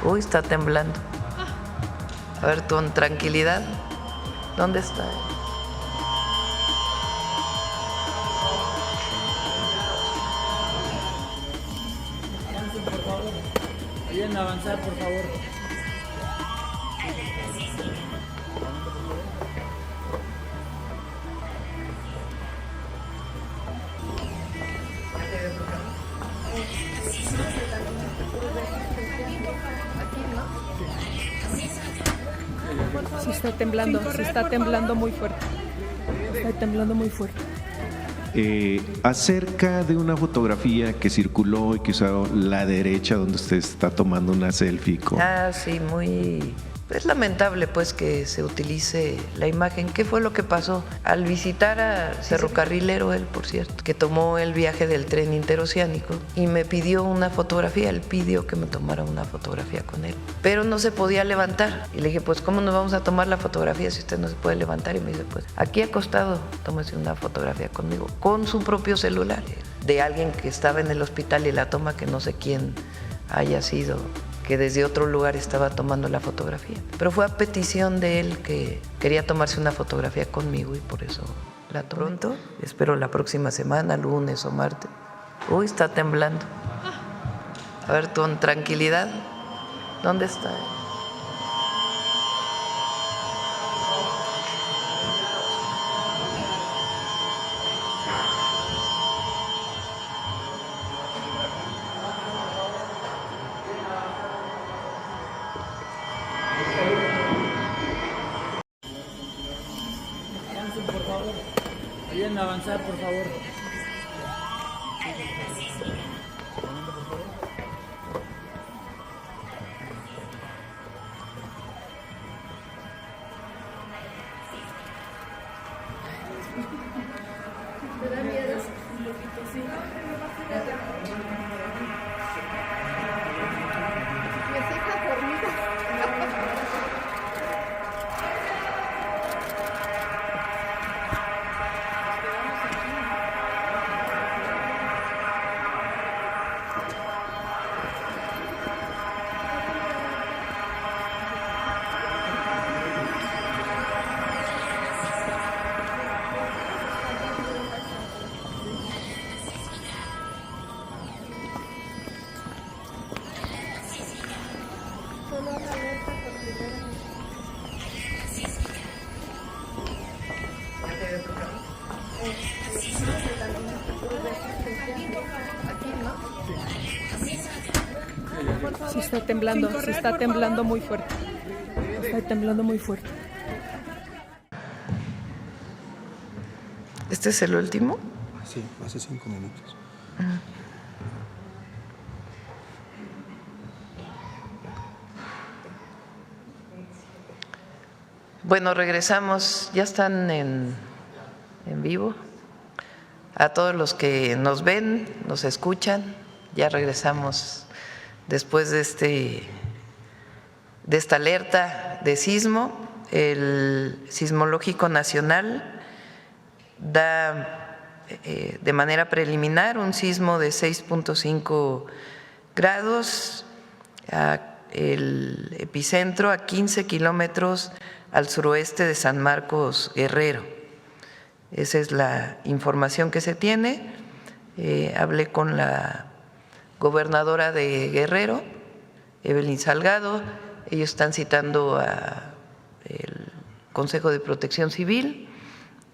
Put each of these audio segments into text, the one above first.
Uy, está temblando. A ver, con tranquilidad. ¿Dónde está? Avancen, por favor. Ayuden a avanzar, por favor. Sí está temblando muy fuerte. Está temblando muy fuerte. Acerca de una fotografía que circuló y que usó la derecha donde usted está tomando una selfie con... Ah, sí, muy... Es lamentable pues que se utilice la imagen. ¿Qué fue lo que pasó? Al visitar a ferrocarrilero, él por cierto, que tomó el viaje del tren interoceánico y me pidió una fotografía, él pidió que me tomara una fotografía con él, pero no se podía levantar. Y le dije, pues ¿cómo nos vamos a tomar la fotografía si usted no se puede levantar? Y me dice, pues aquí acostado, tómese una fotografía conmigo, con su propio celular, de alguien que estaba en el hospital y la toma que no sé quién haya sido, que desde otro lugar estaba tomando la fotografía. Pero fue a petición de él que quería tomarse una fotografía conmigo y por eso la tomé. Pronto, espero la próxima semana, lunes o martes. Uy, está temblando. A ver, con tranquilidad. ¿Dónde está? Avancen, por favor. Ayuden a avanzar, por favor. Sí está temblando muy fuerte. Está temblando muy fuerte. ¿Este es el último? Sí, hace 5 minutos. Bueno, regresamos, ya están en vivo. A todos los que nos ven, nos escuchan, ya regresamos después de esta alerta de sismo. El Sismológico Nacional da de manera preliminar un sismo de 6.5 grados, el epicentro a 15 kilómetros al suroeste de San Marcos, Guerrero. Esa es la información que se tiene. Hablé con la gobernadora de Guerrero, Evelyn Salgado. Ellos están citando al Consejo de Protección Civil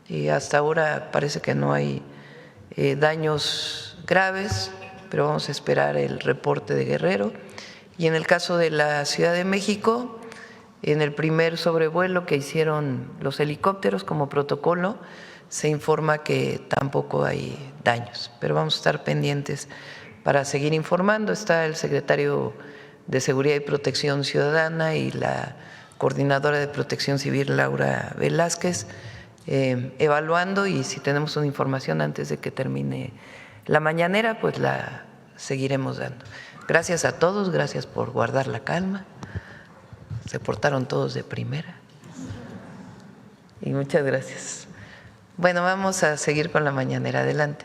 y hasta ahora parece que no hay daños graves, pero vamos a esperar el reporte de Guerrero. Y en el caso de la Ciudad de México, en el primer sobrevuelo que hicieron los helicópteros como protocolo, se informa que tampoco hay daños, pero vamos a estar pendientes para seguir informando. Está el secretario de Seguridad y Protección Ciudadana y la coordinadora de Protección Civil, Laura Velázquez, evaluando, y si tenemos una información antes de que termine la mañanera, pues la seguiremos dando. Gracias a todos, gracias por guardar la calma. Se portaron todos de primera. Y muchas gracias. Bueno, vamos a seguir con la mañanera. Adelante.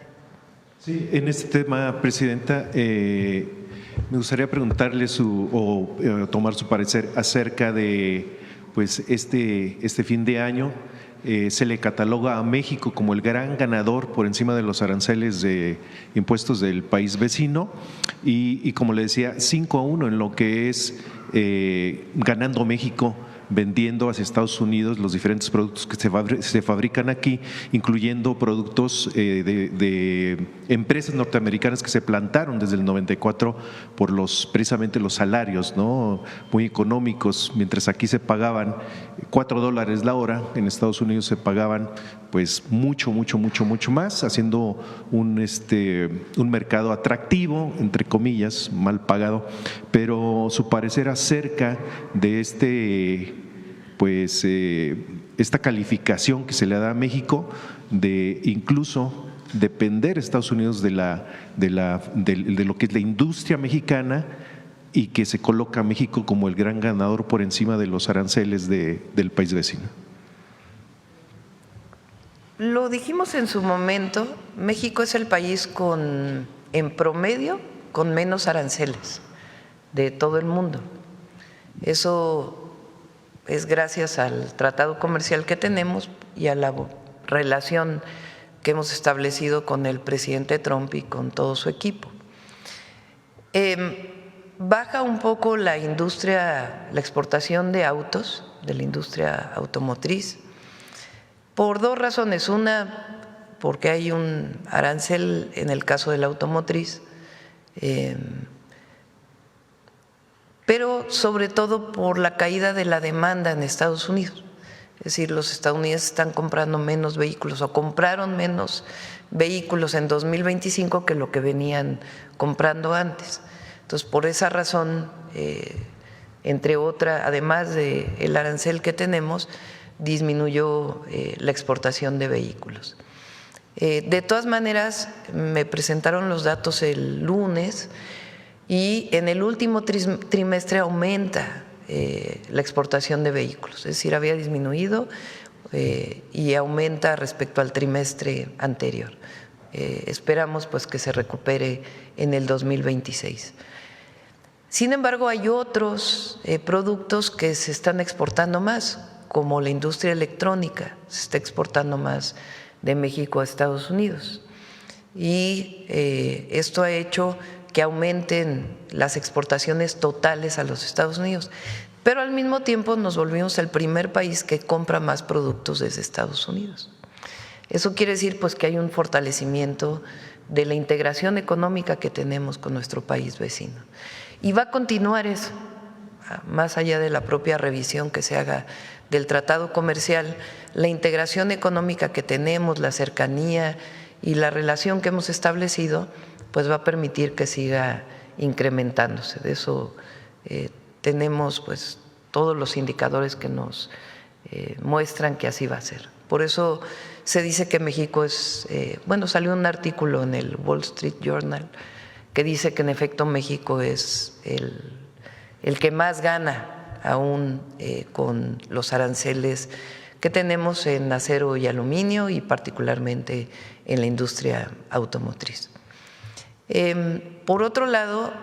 Sí, en este tema, Presidenta, Me gustaría preguntarle tomar su parecer acerca de pues este fin de año. Se le cataloga a México como el gran ganador por encima de los aranceles de impuestos del país vecino y como le decía, 5-1 en lo que es ganando México, vendiendo hacia Estados Unidos los diferentes productos que se fabrican aquí, incluyendo productos de empresas norteamericanas que se plantaron desde el 94 por precisamente los salarios, ¿no?, muy económicos. Mientras aquí se pagaban $4 la hora, en Estados Unidos se pagaban pues mucho más, haciendo un mercado atractivo, entre comillas, mal pagado. Pero su parecer acerca de esta calificación que se le da a México de incluso depender Estados Unidos de lo que es la industria mexicana, y que se coloca a México como el gran ganador por encima de los aranceles del país vecino. Lo dijimos en su momento, México es el país en promedio con menos aranceles de todo el mundo. Eso es gracias al tratado comercial que tenemos y a la relación que hemos establecido con el presidente Trump y con todo su equipo. Baja un poco la exportación de autos, de la industria automotriz, por dos razones. Una, porque hay un arancel en el caso de la automotriz, pero sobre todo por la caída de la demanda en Estados Unidos. Es decir, los estadounidenses están comprando menos vehículos o compraron menos vehículos en 2025 que lo que venían comprando antes. Entonces, por esa razón, entre otras, además del arancel que tenemos, disminuyó la exportación de vehículos. De todas maneras, me presentaron los datos el lunes y en el último trimestre aumenta la exportación de vehículos, es decir, había disminuido y aumenta respecto al trimestre anterior. Esperamos pues que se recupere en el 2026. Sin embargo, hay otros productos que se están exportando más, como la industria electrónica, se está exportando más de México a Estados Unidos. Y esto ha hecho que aumenten las exportaciones totales a los Estados Unidos. Pero al mismo tiempo nos volvimos el primer país que compra más productos desde Estados Unidos. Eso quiere decir pues que hay un fortalecimiento de la integración económica que tenemos con nuestro país vecino. Y va a continuar eso, más allá de la propia revisión que se haga del tratado comercial, la integración económica que tenemos, la cercanía y la relación que hemos establecido, pues va a permitir que siga incrementándose. De eso tenemos pues todos los indicadores que nos muestran que así va a ser. Por eso se dice que México es, salió un artículo en el Wall Street Journal que dice que en efecto México es el que más gana aún con los aranceles que tenemos en acero y aluminio y particularmente en la industria automotriz. Por otro lado,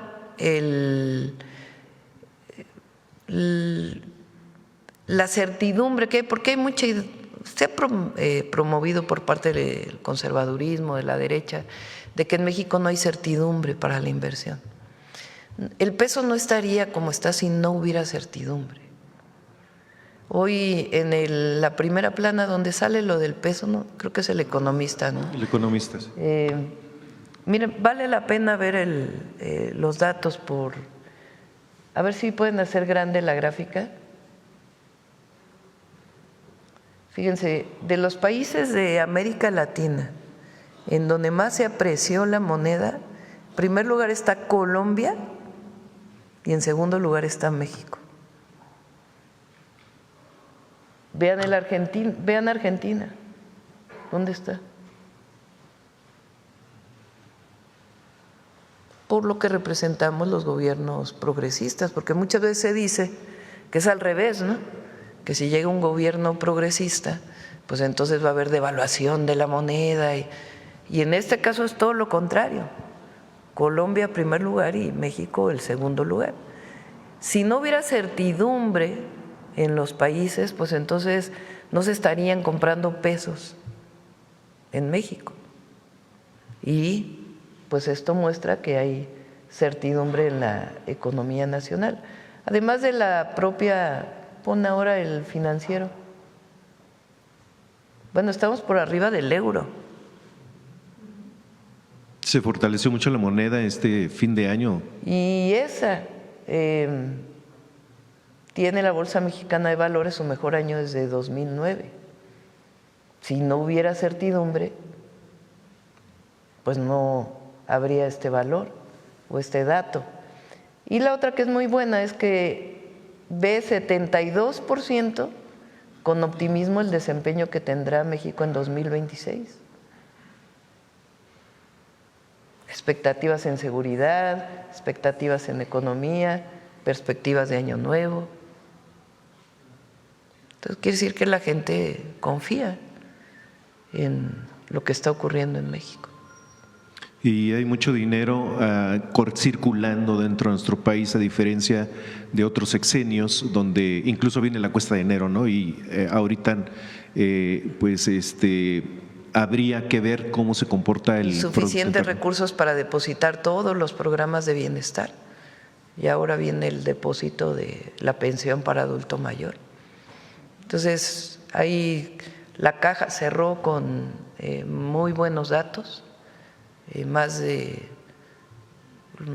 la certidumbre que hay, porque hay mucha, se ha promovido por parte del conservadurismo, de la derecha, de que en México no hay certidumbre para la inversión. El peso no estaría como está si no hubiera certidumbre. Hoy en la primera plana donde sale lo del peso, ¿no? Creo que es El Economista, ¿no? El Economista, sí. Miren, vale la pena ver los datos a ver si pueden hacer grande la gráfica. Fíjense, de los países de América Latina, en donde más se apreció la moneda, en primer lugar está Colombia y en segundo lugar está México. Vean Argentina, ¿dónde está? Por lo que representamos los gobiernos progresistas, porque muchas veces se dice que es al revés, ¿no? Que si llega un gobierno progresista, pues entonces va a haber devaluación de la moneda y en este caso es todo lo contrario. Colombia primer lugar y México el segundo lugar. Si no hubiera certidumbre en los países, pues entonces no se estarían comprando pesos en México. Y pues esto muestra que hay certidumbre en la economía nacional. Además de la propia, pon ahora el financiero. Bueno, estamos por arriba del euro. Se fortaleció mucho la moneda este fin de año. Y esa tiene la Bolsa Mexicana de Valores su mejor año desde 2009. Si no hubiera certidumbre, pues no habría este valor o este dato. Y la otra que es muy buena es que ve 72% con optimismo el desempeño que tendrá México en 2026. Expectativas en seguridad, expectativas en economía, perspectivas de año nuevo. Entonces quiere decir que la gente confía en lo que está ocurriendo en México. Y hay mucho dinero circulando dentro de nuestro país, a diferencia de otros sexenios, donde incluso viene la cuesta de enero, ¿no? Y ahorita, habría que ver cómo se comporta el suficientes recursos para depositar todos los programas de bienestar. Y ahora viene el depósito de la pensión para adulto mayor. Entonces, ahí la caja cerró con muy buenos datos. Me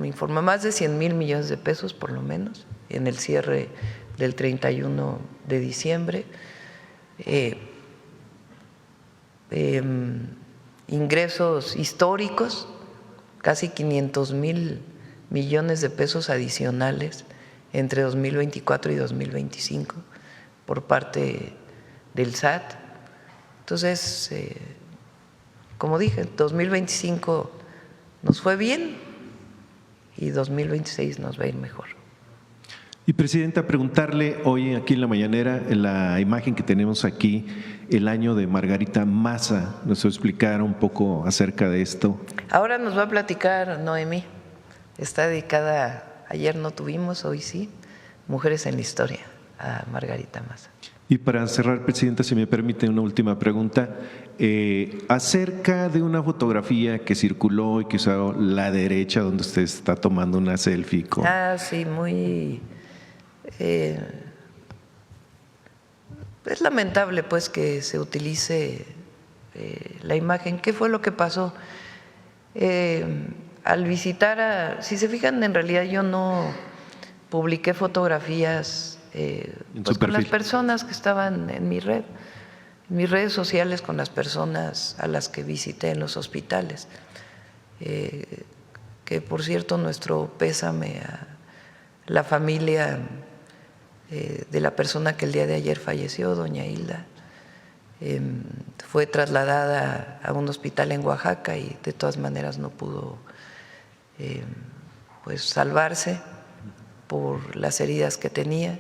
informa, más de 100,000 millones de pesos por lo menos en el cierre del 31 de diciembre. Ingresos históricos, casi 500,000 millones de pesos adicionales entre 2024 y 2025 por parte del SAT. Entonces, como dije, 2025 nos fue bien y 2026 nos va a ir mejor. Y Presidenta, preguntarle hoy aquí en la mañanera, en la imagen que tenemos aquí, el año de Margarita Maza, ¿nos va a explicar un poco acerca de esto? Ahora nos va a platicar Noemí, está dedicada, ayer no tuvimos, hoy sí, Mujeres en la Historia, a Margarita Maza. Y para cerrar, Presidenta, si me permite una última pregunta, acerca de una fotografía que circuló y que usó la derecha, donde usted está tomando una selfie con… Sí, muy… es lamentable pues que se utilice la imagen. ¿Qué fue lo que pasó? Al visitar si se fijan, en realidad yo no publiqué fotografías pues con las personas que estaban en mi red, en mis redes sociales, con las personas a las que visité en los hospitales, que por cierto nuestro pésame a la familia de la persona que el día de ayer falleció, doña Hilda. Fue trasladada a un hospital en Oaxaca y de todas maneras no pudo pues salvarse por las heridas que tenía.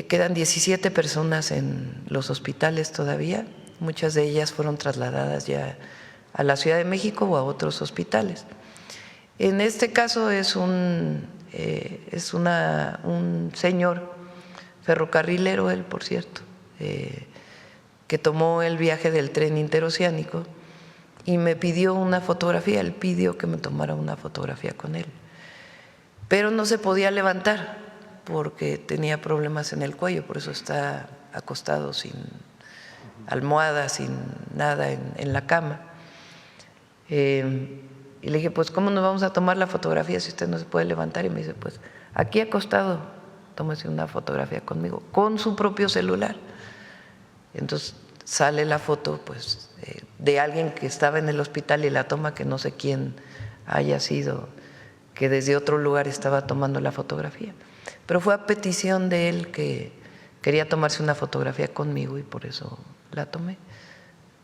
Quedan 17 personas en los hospitales todavía, muchas de ellas fueron trasladadas ya a la Ciudad de México o a otros hospitales. En este caso es un señor ferrocarrilero, él por cierto, que tomó el viaje del tren interoceánico y me pidió una fotografía, él pidió que me tomara una fotografía con él, pero no se podía levantar porque tenía problemas en el cuello, por eso está acostado sin almohada, sin nada en la cama. Y le dije, pues ¿cómo nos vamos a tomar la fotografía si usted no se puede levantar? Y me dice, pues aquí acostado, tómese una fotografía conmigo, con su propio celular. Entonces sale la foto pues de alguien que estaba en el hospital y la toma, que no sé quién haya sido, que desde otro lugar estaba tomando la fotografía. Pero fue a petición de él, que quería tomarse una fotografía conmigo y por eso la tomé.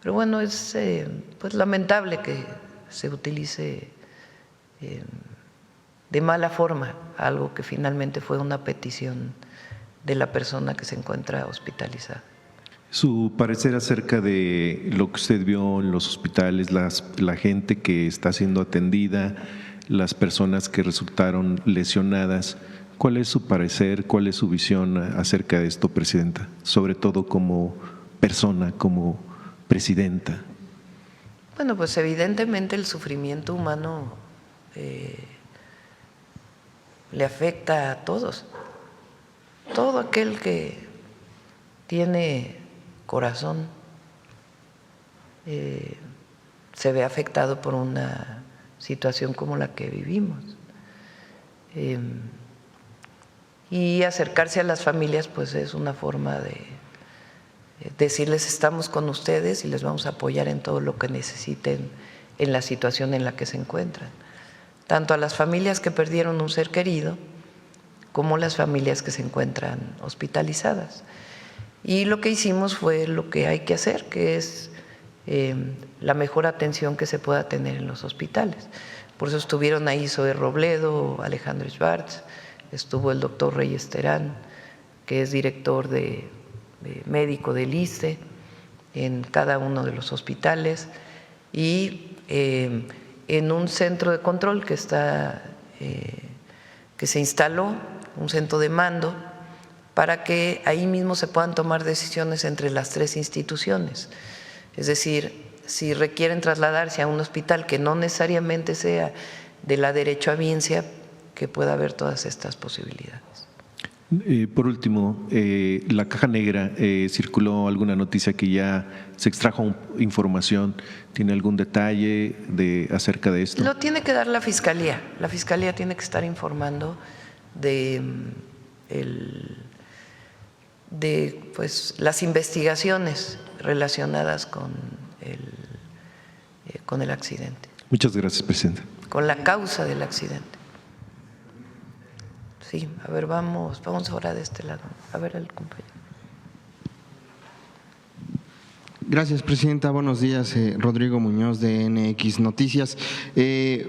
Pero bueno, es pues lamentable que se utilice de mala forma algo que finalmente fue una petición de la persona que se encuentra hospitalizada. Su parecer acerca de lo que usted vio en los hospitales, la gente que está siendo atendida, las personas que resultaron lesionadas. ¿Cuál es su parecer, cuál es su visión acerca de esto, Presidenta? Sobre todo como persona, como presidenta. Bueno, pues evidentemente el sufrimiento humano le afecta a todos. Todo aquel que tiene corazón se ve afectado por una situación como la que vivimos. Y acercarse a las familias pues es una forma de decirles estamos con ustedes y les vamos a apoyar en todo lo que necesiten en la situación en la que se encuentran, tanto a las familias que perdieron un ser querido como las familias que se encuentran hospitalizadas. Y lo que hicimos fue lo que hay que hacer, que es la mejor atención que se pueda tener en los hospitales. Por eso estuvieron ahí Zoe Robledo, Alejandro Schwartz, estuvo el doctor Reyes Terán, que es director médico del ISSSTE en cada uno de los hospitales, y en un centro de control que se instaló, un centro de mando, para que ahí mismo se puedan tomar decisiones entre las tres instituciones. Es decir, si requieren trasladarse a un hospital que no necesariamente sea de la derechohabiencia, que pueda haber todas estas posibilidades. Por último, la caja negra, circuló alguna noticia que ya se extrajo información. ¿Tiene algún detalle acerca de esto? Lo tiene que dar la Fiscalía. La Fiscalía tiene que estar informando de pues, las investigaciones relacionadas con el accidente. Muchas gracias, Presidenta. Con la causa del accidente. Sí, a ver, vamos ahora de este lado. A ver el compañero. Gracias, Presidenta. Buenos días, Rodrigo Muñoz de NX Noticias.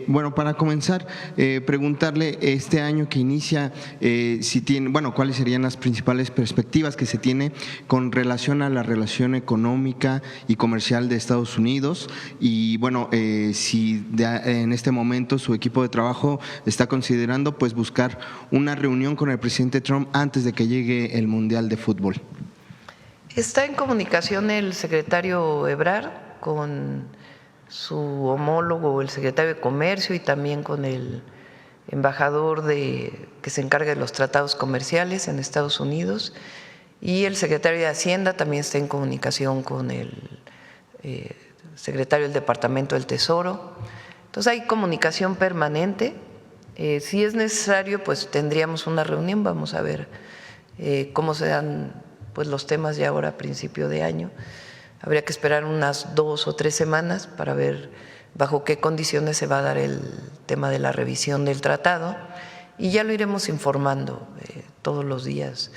Bueno, para comenzar, preguntarle este año que inicia, si tiene, bueno, cuáles serían las principales perspectivas que se tiene con relación a la relación económica y comercial de Estados Unidos, y bueno, si en este momento su equipo de trabajo está considerando pues buscar una reunión con el presidente Trump antes de que llegue el Mundial de Fútbol. Está en comunicación el secretario Ebrard con su homólogo, el secretario de Comercio, y también con el embajador que se encarga de los tratados comerciales en Estados Unidos, y el secretario de Hacienda también está en comunicación con el secretario del Departamento del Tesoro. Entonces hay comunicación permanente. Si es necesario, pues tendríamos una reunión. Vamos a ver cómo se dan pues los temas ya ahora a principio de año. Habría que esperar unas 2 o 3 semanas para ver bajo qué condiciones se va a dar el tema de la revisión del tratado, y ya lo iremos informando todos los días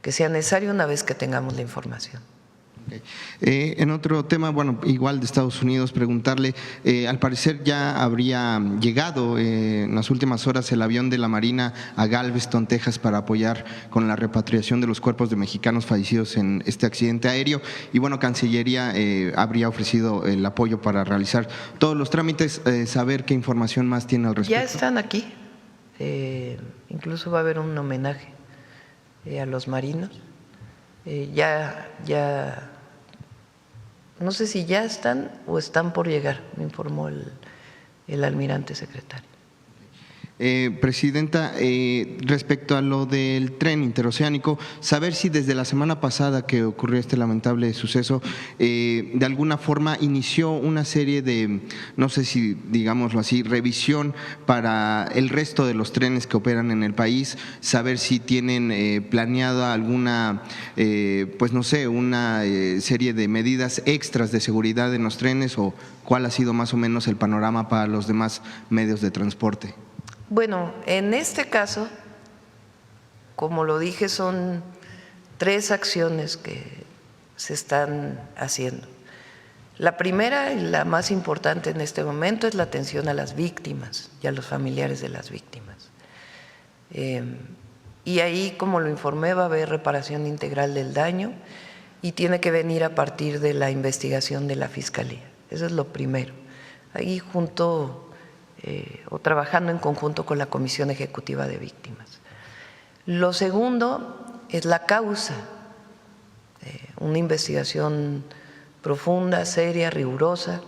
que sea necesario una vez que tengamos la información. En otro tema, bueno, igual de Estados Unidos, preguntarle, al parecer ya habría llegado en las últimas horas el avión de la Marina a Galveston, Texas, para apoyar con la repatriación de los cuerpos de mexicanos fallecidos en este accidente aéreo, y bueno, Cancillería habría ofrecido el apoyo para realizar todos los trámites. Saber qué información más tiene al respecto. Ya están aquí, incluso va a haber un homenaje a los marinos. Ya no sé si ya están o están por llegar, me informó el almirante secretario. Presidenta, respecto a lo del tren interoceánico, saber si desde la semana pasada que ocurrió este lamentable suceso, de alguna forma inició una serie de, no sé si digámoslo así, revisión para el resto de los trenes que operan en el país, saber si tienen planeada alguna, pues no sé, una serie de medidas extras de seguridad en los trenes, o cuál ha sido más o menos el panorama para los demás medios de transporte. Bueno, en este caso, como lo dije, son 3 acciones que se están haciendo. La primera y la más importante en este momento es la atención a las víctimas y a los familiares de las víctimas. Y ahí, como lo informé, va a haber reparación integral del daño. y tiene que venir a partir de la investigación de la Fiscalía. Eso es lo primero. Ahí junto o trabajando en conjunto con la Comisión Ejecutiva de Víctimas. Lo segundo es la causa, una investigación profunda, seria, rigurosa,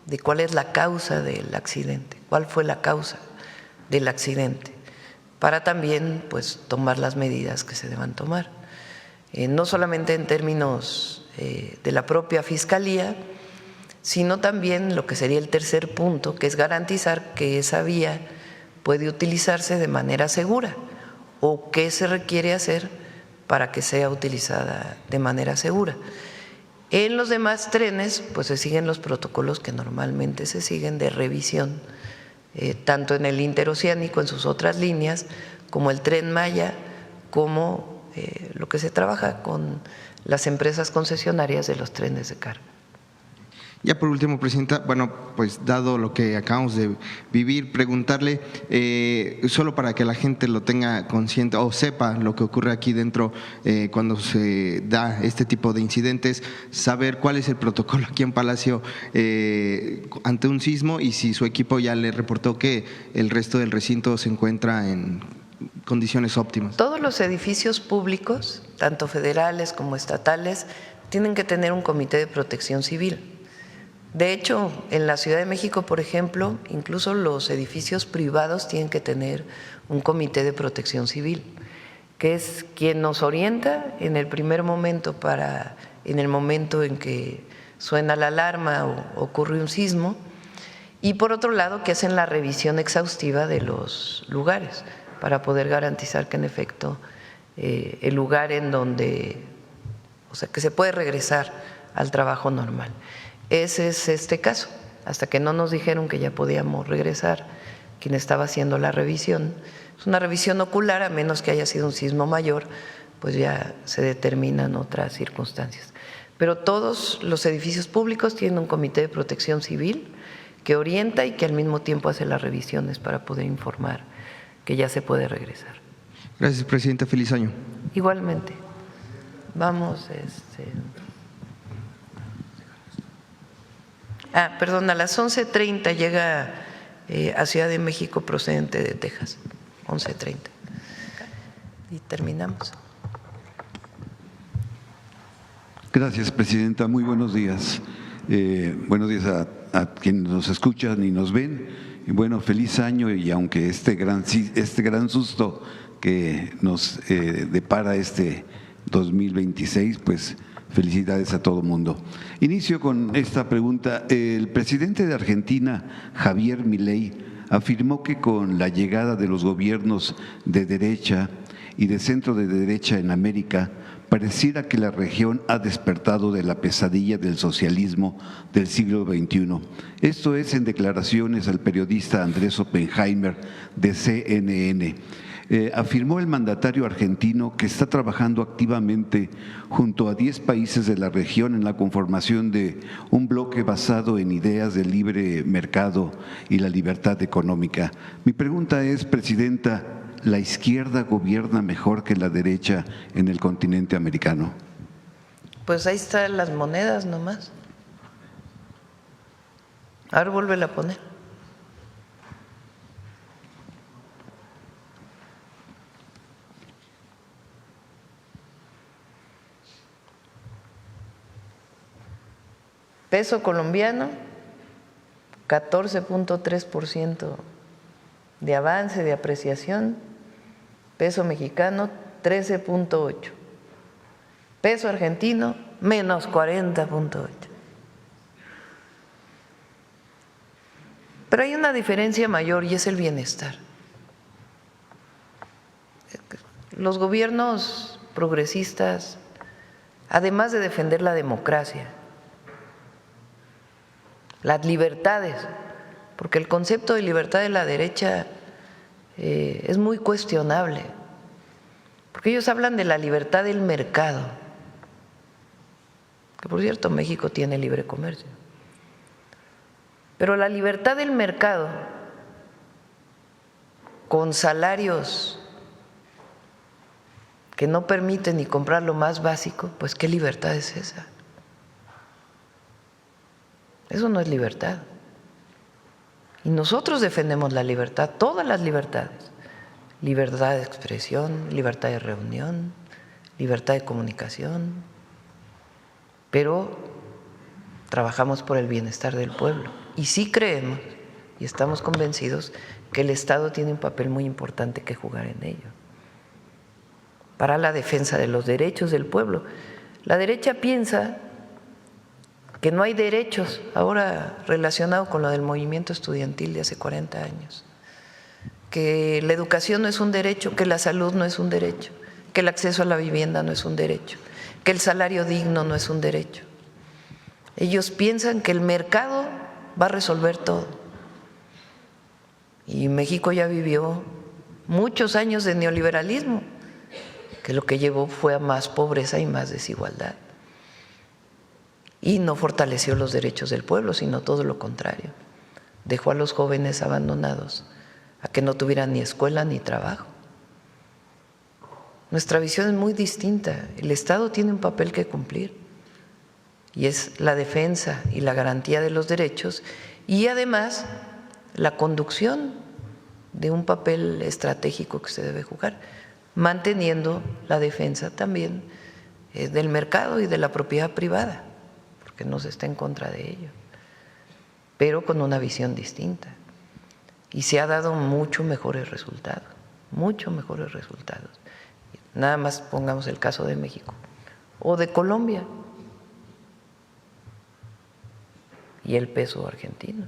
de cuál es la causa del accidente, cuál fue la causa del accidente, para también pues tomar las medidas que se deban tomar, no solamente en términos de la propia Fiscalía, sino también lo que sería el tercer punto, que es garantizar que esa vía puede utilizarse de manera segura o qué se requiere hacer para que sea utilizada de manera segura. En los demás trenes, pues se siguen los protocolos que normalmente se siguen de revisión, tanto en el interoceánico, en sus otras líneas, como el Tren Maya, como lo que se trabaja con las empresas concesionarias de los trenes de carga. Ya por último, Presidenta, bueno, pues dado lo que acabamos de vivir, preguntarle, solo para que la gente lo tenga consciente o sepa lo que ocurre aquí dentro cuando se da este tipo de incidentes, saber cuál es el protocolo aquí en Palacio ante un sismo y si su equipo ya le reportó que el resto del recinto se encuentra en condiciones óptimas. Todos los edificios públicos, tanto federales como estatales, tienen que tener un comité de protección civil. De hecho, en la Ciudad de México, por ejemplo, incluso los edificios privados tienen que tener un comité de protección civil, que es quien nos orienta en el primer momento en el momento en que suena la alarma o ocurre un sismo, y por otro lado que hacen la revisión exhaustiva de los lugares para poder garantizar que en efecto el lugar en donde, o sea, que se puede regresar al trabajo normal. Ese es este caso, hasta que no nos dijeron que ya podíamos regresar, quien estaba haciendo la revisión. Es una revisión ocular, a menos que haya sido un sismo mayor, pues ya se determinan otras circunstancias. Pero todos los edificios públicos tienen un comité de protección civil que orienta y que al mismo tiempo hace las revisiones para poder informar que ya se puede regresar. Gracias, Presidenta. Feliz año. Igualmente. Vamos, perdón, a las 11:30 llega a Ciudad de México procedente de Texas, 11:30. Y terminamos. Gracias, Presidenta. Muy buenos días. Buenos días a quienes nos escuchan y nos ven. Y bueno, feliz año, y aunque este gran susto que nos depara este 2026, pues felicidades a todo el mundo. Inicio con esta pregunta. El presidente de Argentina, Javier Milei, afirmó que con la llegada de los gobiernos de derecha y de centro de derecha en América, pareciera que la región ha despertado de la pesadilla del socialismo del siglo XXI. Esto es en declaraciones al periodista Andrés Oppenheimer de CNN. Afirmó el mandatario argentino que está trabajando activamente junto a 10 países de la región en la conformación de un bloque basado en ideas de libre mercado y la libertad económica. Mi pregunta es, Presidenta, ¿la izquierda gobierna mejor que la derecha en el continente americano? Pues ahí están las monedas nomás. Ahora vuélvela a poner. Peso colombiano, 14.3% de avance, de apreciación. Peso mexicano, 13.8%. Peso argentino, menos 40.8%. Pero hay una diferencia mayor y es el bienestar. Los gobiernos progresistas, además de defender la democracia, las libertades, porque el concepto de libertad de la derecha es muy cuestionable, porque ellos hablan de la libertad del mercado, que por cierto México tiene libre comercio, pero la libertad del mercado con salarios que no permite ni comprar lo más básico, pues ¿qué libertad es esa? Eso no es libertad. Y nosotros defendemos la libertad, todas las libertades. Libertad de expresión, libertad de reunión, libertad de comunicación, pero trabajamos por el bienestar del pueblo. Y sí creemos y estamos convencidos que el Estado tiene un papel muy importante que jugar en ello, para la defensa de los derechos del pueblo. La derecha piensa que no hay derechos ahora relacionado con lo del movimiento estudiantil de hace 40 años, que la educación no es un derecho, que la salud no es un derecho, que el acceso a la vivienda no es un derecho, que el salario digno no es un derecho. Ellos piensan que el mercado va a resolver todo. Y México ya vivió muchos años de neoliberalismo, que lo que llevó fue a más pobreza y más desigualdad. Y no fortaleció los derechos del pueblo, sino todo lo contrario. Dejó a los jóvenes abandonados a que no tuvieran ni escuela ni trabajo. Nuestra visión es muy distinta. El Estado tiene un papel que cumplir y es la defensa y la garantía de los derechos y además la conducción de un papel estratégico que se debe jugar, manteniendo la defensa también del mercado y de la propiedad privada, porque no se está en contra de ello, pero con una visión distinta. Y se ha dado mucho mejores resultados, mucho mejores resultados. Nada más pongamos el caso de México o de Colombia y el peso argentino.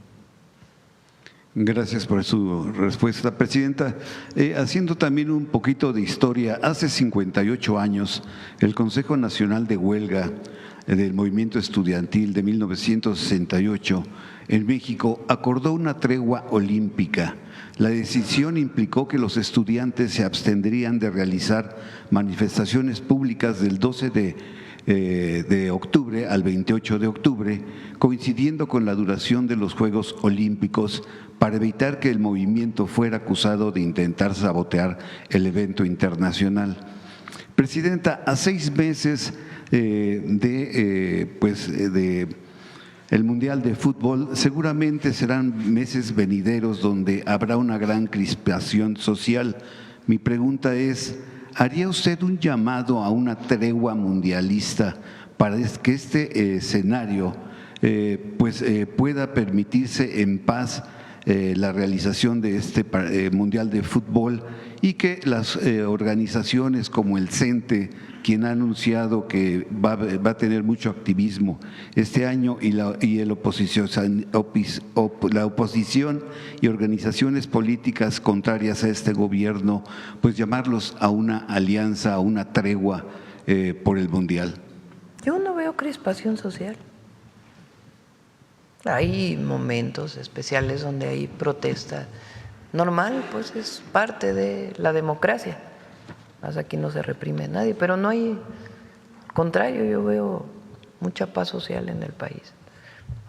Gracias por su respuesta, Presidenta. Haciendo también un poquito de historia, hace 58 años el Consejo Nacional de Huelga del Movimiento Estudiantil de 1968 en México acordó una tregua olímpica. La decisión implicó que los estudiantes se abstendrían de realizar manifestaciones públicas del 12 de octubre al 28 de octubre, coincidiendo con la duración de los Juegos Olímpicos, para evitar que el movimiento fuera acusado de intentar sabotear el evento internacional. Presidenta, a 6 meses el Mundial de Fútbol, seguramente serán meses venideros donde habrá una gran crispación social. Mi pregunta es, ¿haría usted un llamado a una tregua mundialista para que este escenario pueda permitirse en paz la realización de este Mundial de Fútbol y que las organizaciones como el CENTE, quien ha anunciado que va a tener mucho activismo este año, y la oposición y organizaciones políticas contrarias a este gobierno, pues llamarlos a una alianza, a una tregua por el Mundial? Yo no veo crispación social. Hay momentos especiales donde hay protesta normal, pues es parte de la democracia. Más aquí no se reprime a nadie, pero no hay, al contrario, yo veo mucha paz social en el país.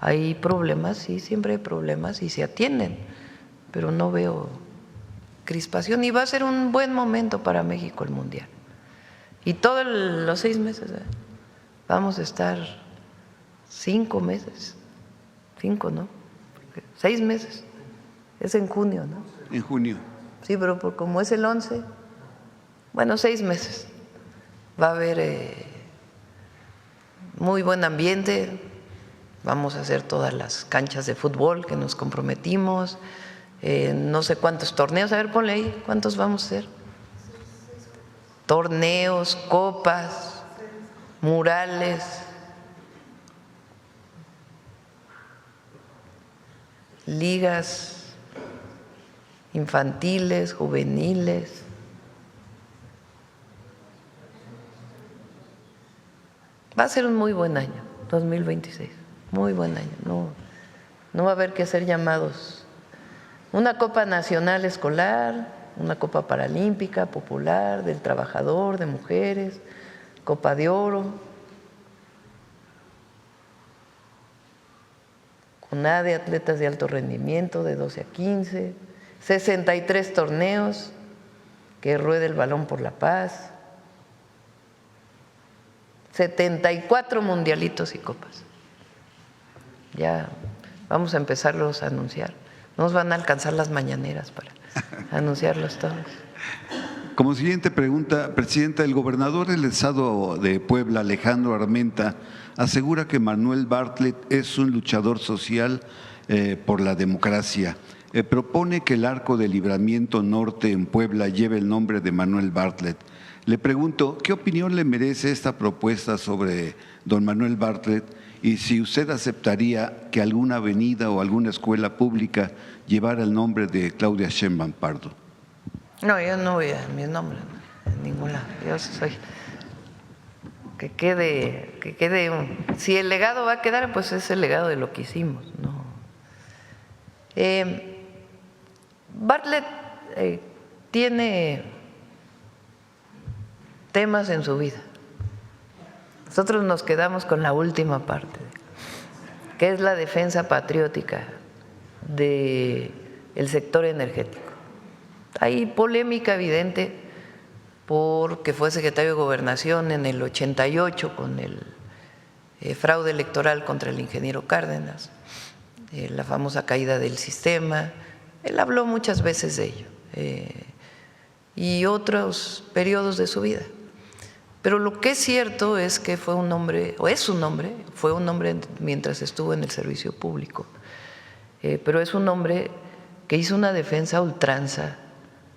Hay problemas, sí, siempre hay problemas y se atienden, pero no veo crispación y va a ser un buen momento para México el Mundial. Y todos los 6 meses, vamos a estar 5 meses, 5, ¿no? 6 meses, es en junio, ¿no? En junio. Sí, pero como es el 11, bueno, 6 meses. Va a haber muy buen ambiente, vamos a hacer todas las canchas de fútbol que nos comprometimos, no sé cuántos torneos, a ver, ponle ahí, ¿cuántos vamos a hacer? Torneos, copas, murales, ligas infantiles, juveniles. Va a ser un muy buen año, 2026, muy buen año. No va a haber que hacer llamados. Una Copa Nacional Escolar, una Copa Paralímpica, Popular, del Trabajador, de Mujeres, Copa de Oro, CONADE de atletas de alto rendimiento de 12 a 15, 63 torneos, que ruede el balón por la paz, 74 mundialitos y copas. Ya vamos a empezarlos a anunciar. No nos van a alcanzar las mañaneras para anunciarlos todos. Como siguiente pregunta, Presidenta, el gobernador del estado de Puebla, Alejandro Armenta, asegura que Manuel Bartlett es un luchador social por la democracia. Propone que el Arco de Libramiento Norte en Puebla lleve el nombre de Manuel Bartlett. Le pregunto, ¿qué opinión le merece esta propuesta sobre don Manuel Bartlett y si usted aceptaría que alguna avenida o alguna escuela pública llevara el nombre de Claudia Sheinbaum Pardo? No, yo no voy a mi nombre en ningún lado. Yo soy que quede si el legado va a quedar, pues es el legado de lo que hicimos, ¿no? Bartlett tiene temas en su vida. Nosotros nos quedamos con la última parte, que es la defensa patriótica del sector energético. Hay polémica evidente porque fue secretario de Gobernación en el 88 con el fraude electoral contra el ingeniero Cárdenas, la famosa caída del sistema. Él habló muchas veces de ello y otros periodos de su vida. Pero lo que es cierto es que fue un hombre mientras estuvo en el servicio público, pero es un hombre que hizo una defensa a ultranza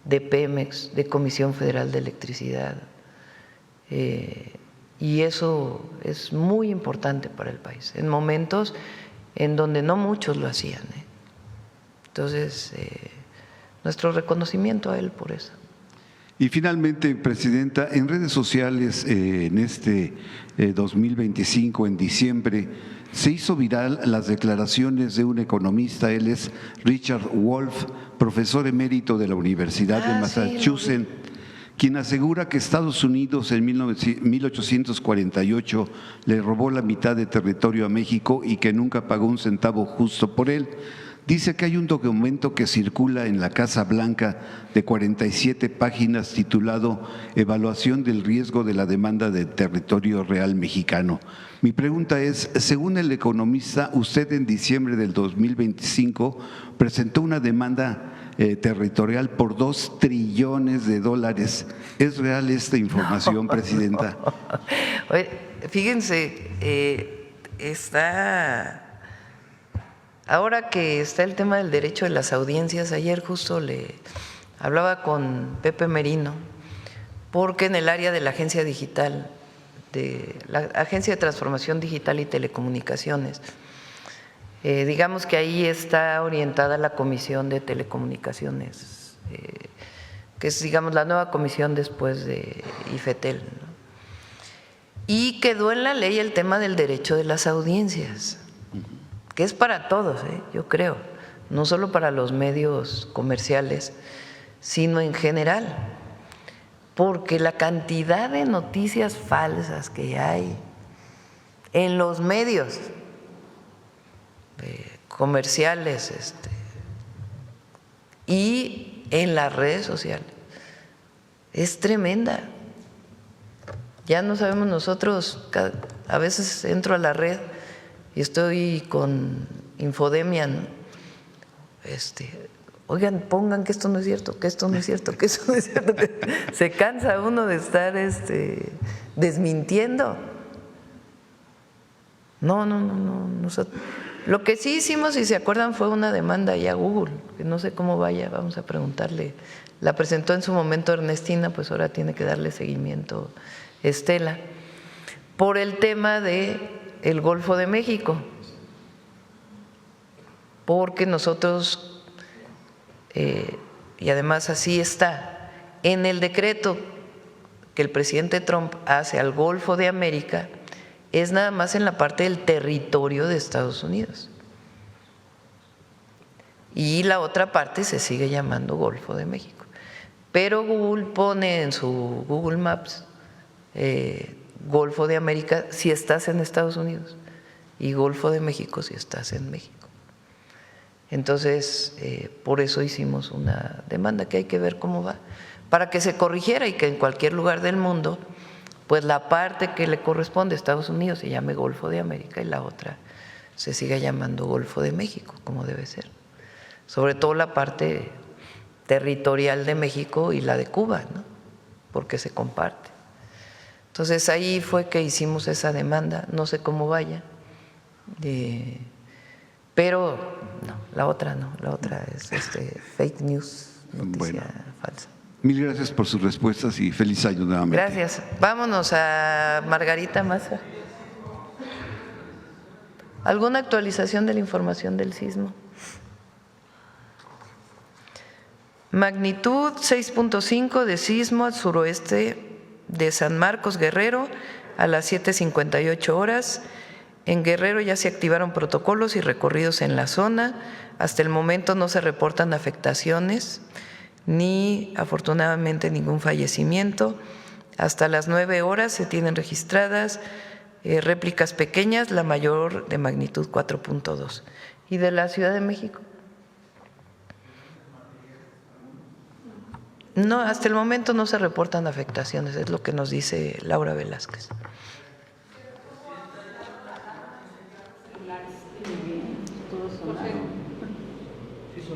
de Pemex, de Comisión Federal de Electricidad, y eso es muy importante para el país, en momentos en donde no muchos lo hacían. Entonces, nuestro reconocimiento a él por eso. Y finalmente, Presidenta, en redes sociales en este 2025, en diciembre, se hizo viral las declaraciones de un economista, él es Richard Wolff, profesor emérito de la Universidad de Massachusetts, quien asegura que Estados Unidos en 1848 le robó la mitad de territorio a México y que nunca pagó un centavo justo por él. Dice que hay un documento que circula en la Casa Blanca de 47 páginas titulado Evaluación del riesgo de la demanda de territorio real mexicano. Mi pregunta es, según el economista, usted en diciembre del 2025 presentó una demanda territorial por $2 trillones. ¿Es real esta información, Presidenta? Oye, fíjense, ahora que está el tema del derecho de las audiencias, ayer justo le hablaba con Pepe Merino, porque en el área de la agencia digital, de la Agencia de Transformación Digital y Telecomunicaciones, digamos que ahí está orientada la Comisión de Telecomunicaciones, que es, digamos, la nueva comisión después de IFETEL, ¿no? Y quedó en la ley el tema del derecho de las audiencias, que es para todos, yo creo, no solo para los medios comerciales, sino en general, porque la cantidad de noticias falsas que hay en los medios comerciales y en las redes sociales es tremenda. Ya no sabemos nosotros, a veces entro a la red y estoy con infodemia, ¿no? Oigan, pongan que esto no es cierto, que esto no es cierto, que esto no es cierto. Se cansa uno de estar desmintiendo. No. Nosotros, lo que sí hicimos, si se acuerdan, fue una demanda ya a Google, que no sé cómo vaya, vamos a preguntarle. La presentó en su momento Ernestina, pues ahora tiene que darle seguimiento Estela, por el tema del Golfo de México, porque nosotros, y además así está, en el decreto que el presidente Trump hace al Golfo de América, es nada más en la parte del territorio de Estados Unidos. Y la otra parte se sigue llamando Golfo de México. Pero Google pone en su Google Maps Golfo de América si estás en Estados Unidos y Golfo de México si estás en México. Entonces, por eso hicimos una demanda que hay que ver cómo va, para que se corrigiera y que en cualquier lugar del mundo pues la parte que le corresponde a Estados Unidos se llame Golfo de América y la otra se siga llamando Golfo de México, como debe ser. Sobre todo la parte territorial de México y la de Cuba, ¿no? Porque se comparte. Entonces ahí fue que hicimos esa demanda, no sé cómo vaya, pero no, la otra es fake news, noticia falsa. Mil gracias por sus respuestas y feliz año nuevamente. Gracias. Vámonos a Margarita Maza. ¿Alguna actualización de la información del sismo? Magnitud 6.5 de sismo al suroeste de San Marcos, Guerrero, a las 7:58 horas. En Guerrero ya se activaron protocolos y recorridos en la zona. Hasta el momento no se reportan afectaciones ni afortunadamente ningún fallecimiento. Hasta las 9 horas se tienen registradas réplicas pequeñas, la mayor de magnitud 4.2. ¿Y de la Ciudad de México? No, hasta el momento no se reportan afectaciones, es lo que nos dice Laura Velázquez.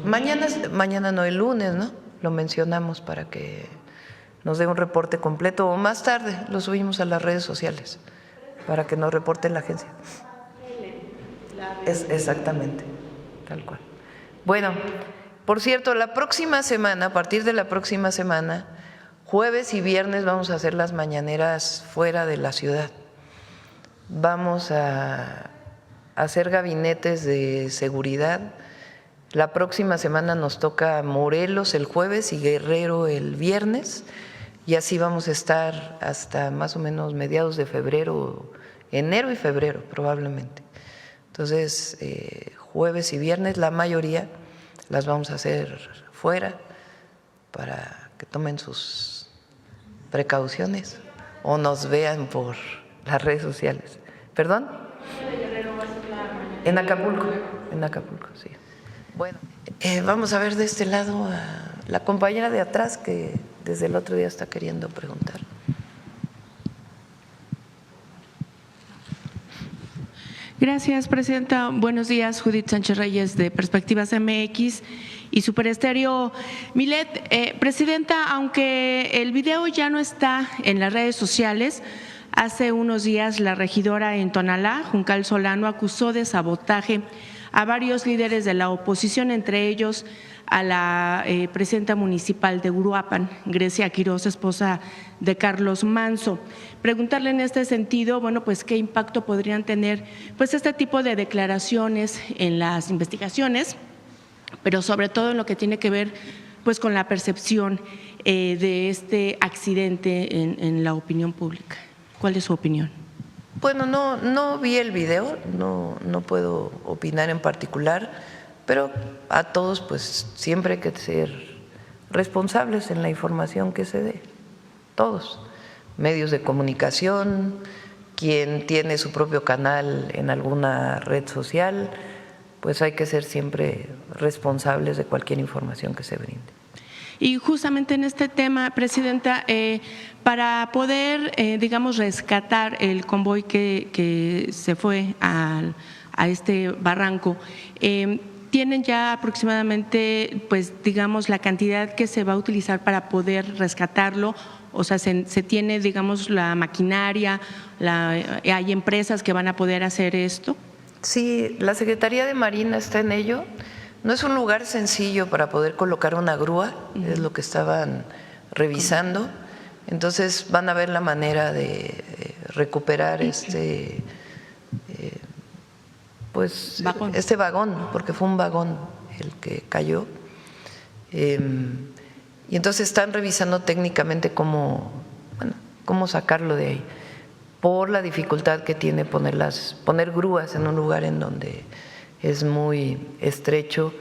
Mañana no, el lunes, ¿no? Lo mencionamos para que nos dé un reporte completo o más tarde lo subimos a las redes sociales para que nos reporte la agencia. Exactamente, tal cual. Bueno, por cierto, la próxima semana, a partir de la próxima semana, jueves y viernes vamos a hacer las mañaneras fuera de la ciudad. Vamos a hacer gabinetes de seguridad. La próxima semana nos toca Morelos el jueves y Guerrero el viernes, y así vamos a estar hasta más o menos mediados de febrero, enero y febrero probablemente. Entonces, jueves y viernes la mayoría las vamos a hacer fuera para que tomen sus precauciones o nos vean por las redes sociales. ¿Perdón? En Acapulco, sí. Bueno, vamos a ver de este lado a la compañera de atrás que desde el otro día está queriendo preguntar. Gracias, presidenta. Buenos días, Judith Sánchez Reyes de Perspectivas MX y Super Estéreo Milet. Presidenta, aunque el video ya no está en las redes sociales, hace unos días la regidora en Tonalá, Juncal Solano, acusó de sabotaje a varios líderes de la oposición, entre ellos a la presidenta municipal de Uruapan, Grecia Quiroz, esposa de Carlos Manso. Preguntarle en este sentido, bueno, pues qué impacto podrían tener pues este tipo de declaraciones en las investigaciones, pero sobre todo en lo que tiene que ver pues con la percepción de este accidente en la opinión pública. ¿Cuál es su opinión? Bueno, no vi el video, no puedo opinar en particular, pero a todos pues siempre hay que ser responsables en la información que se dé, todos, medios de comunicación, quien tiene su propio canal en alguna red social, pues hay que ser siempre responsables de cualquier información que se brinde. Y justamente en este tema, presidenta, para poder, digamos, rescatar el convoy que se fue a este barranco, ¿tienen ya aproximadamente, pues, digamos, la cantidad que se va a utilizar para poder rescatarlo? O sea, se tiene, digamos, la maquinaria, hay empresas que van a poder hacer esto. Sí, la Secretaría de Marina está en ello. No es un lugar sencillo para poder colocar una grúa, es lo que estaban revisando. Entonces van a ver la manera de recuperar este vagón, porque fue un vagón el que cayó. Y entonces están revisando técnicamente cómo sacarlo de ahí, por la dificultad que tiene poner grúas en un lugar en donde es muy estrecho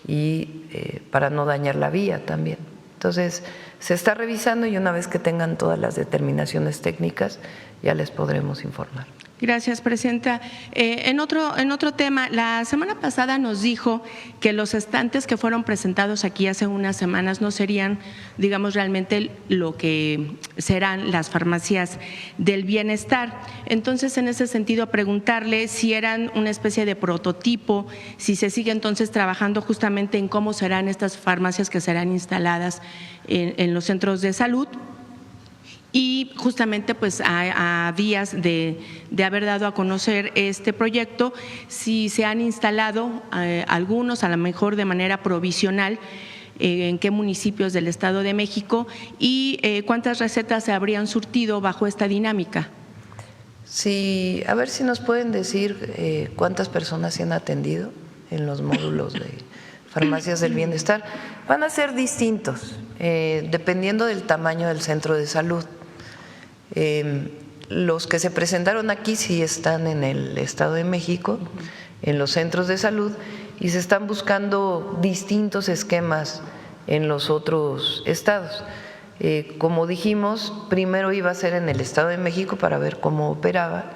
y para no dañar la vía también. Entonces, se está revisando y una vez que tengan todas las determinaciones técnicas, ya les podremos informar. Gracias, presidenta. En otro tema, la semana pasada nos dijo que los estantes que fueron presentados aquí hace unas semanas no serían, digamos, realmente lo que serán las farmacias del bienestar. Entonces, en ese sentido, preguntarle si eran una especie de prototipo, si se sigue entonces trabajando justamente en cómo serán estas farmacias que serán instaladas en los centros de salud. Y justamente pues a días de haber dado a conocer este proyecto, si se han instalado algunos, a lo mejor de manera provisional, en qué municipios del Estado de México y cuántas recetas se habrían surtido bajo esta dinámica. Sí, a ver si nos pueden decir cuántas personas se han atendido en los módulos de farmacias del bienestar. Van a ser distintos, dependiendo del tamaño del centro de salud. Los que se presentaron aquí sí están en el Estado de México, en los centros de salud, y se están buscando distintos esquemas en los otros estados. Como dijimos, primero iba a ser en el Estado de México para ver cómo operaba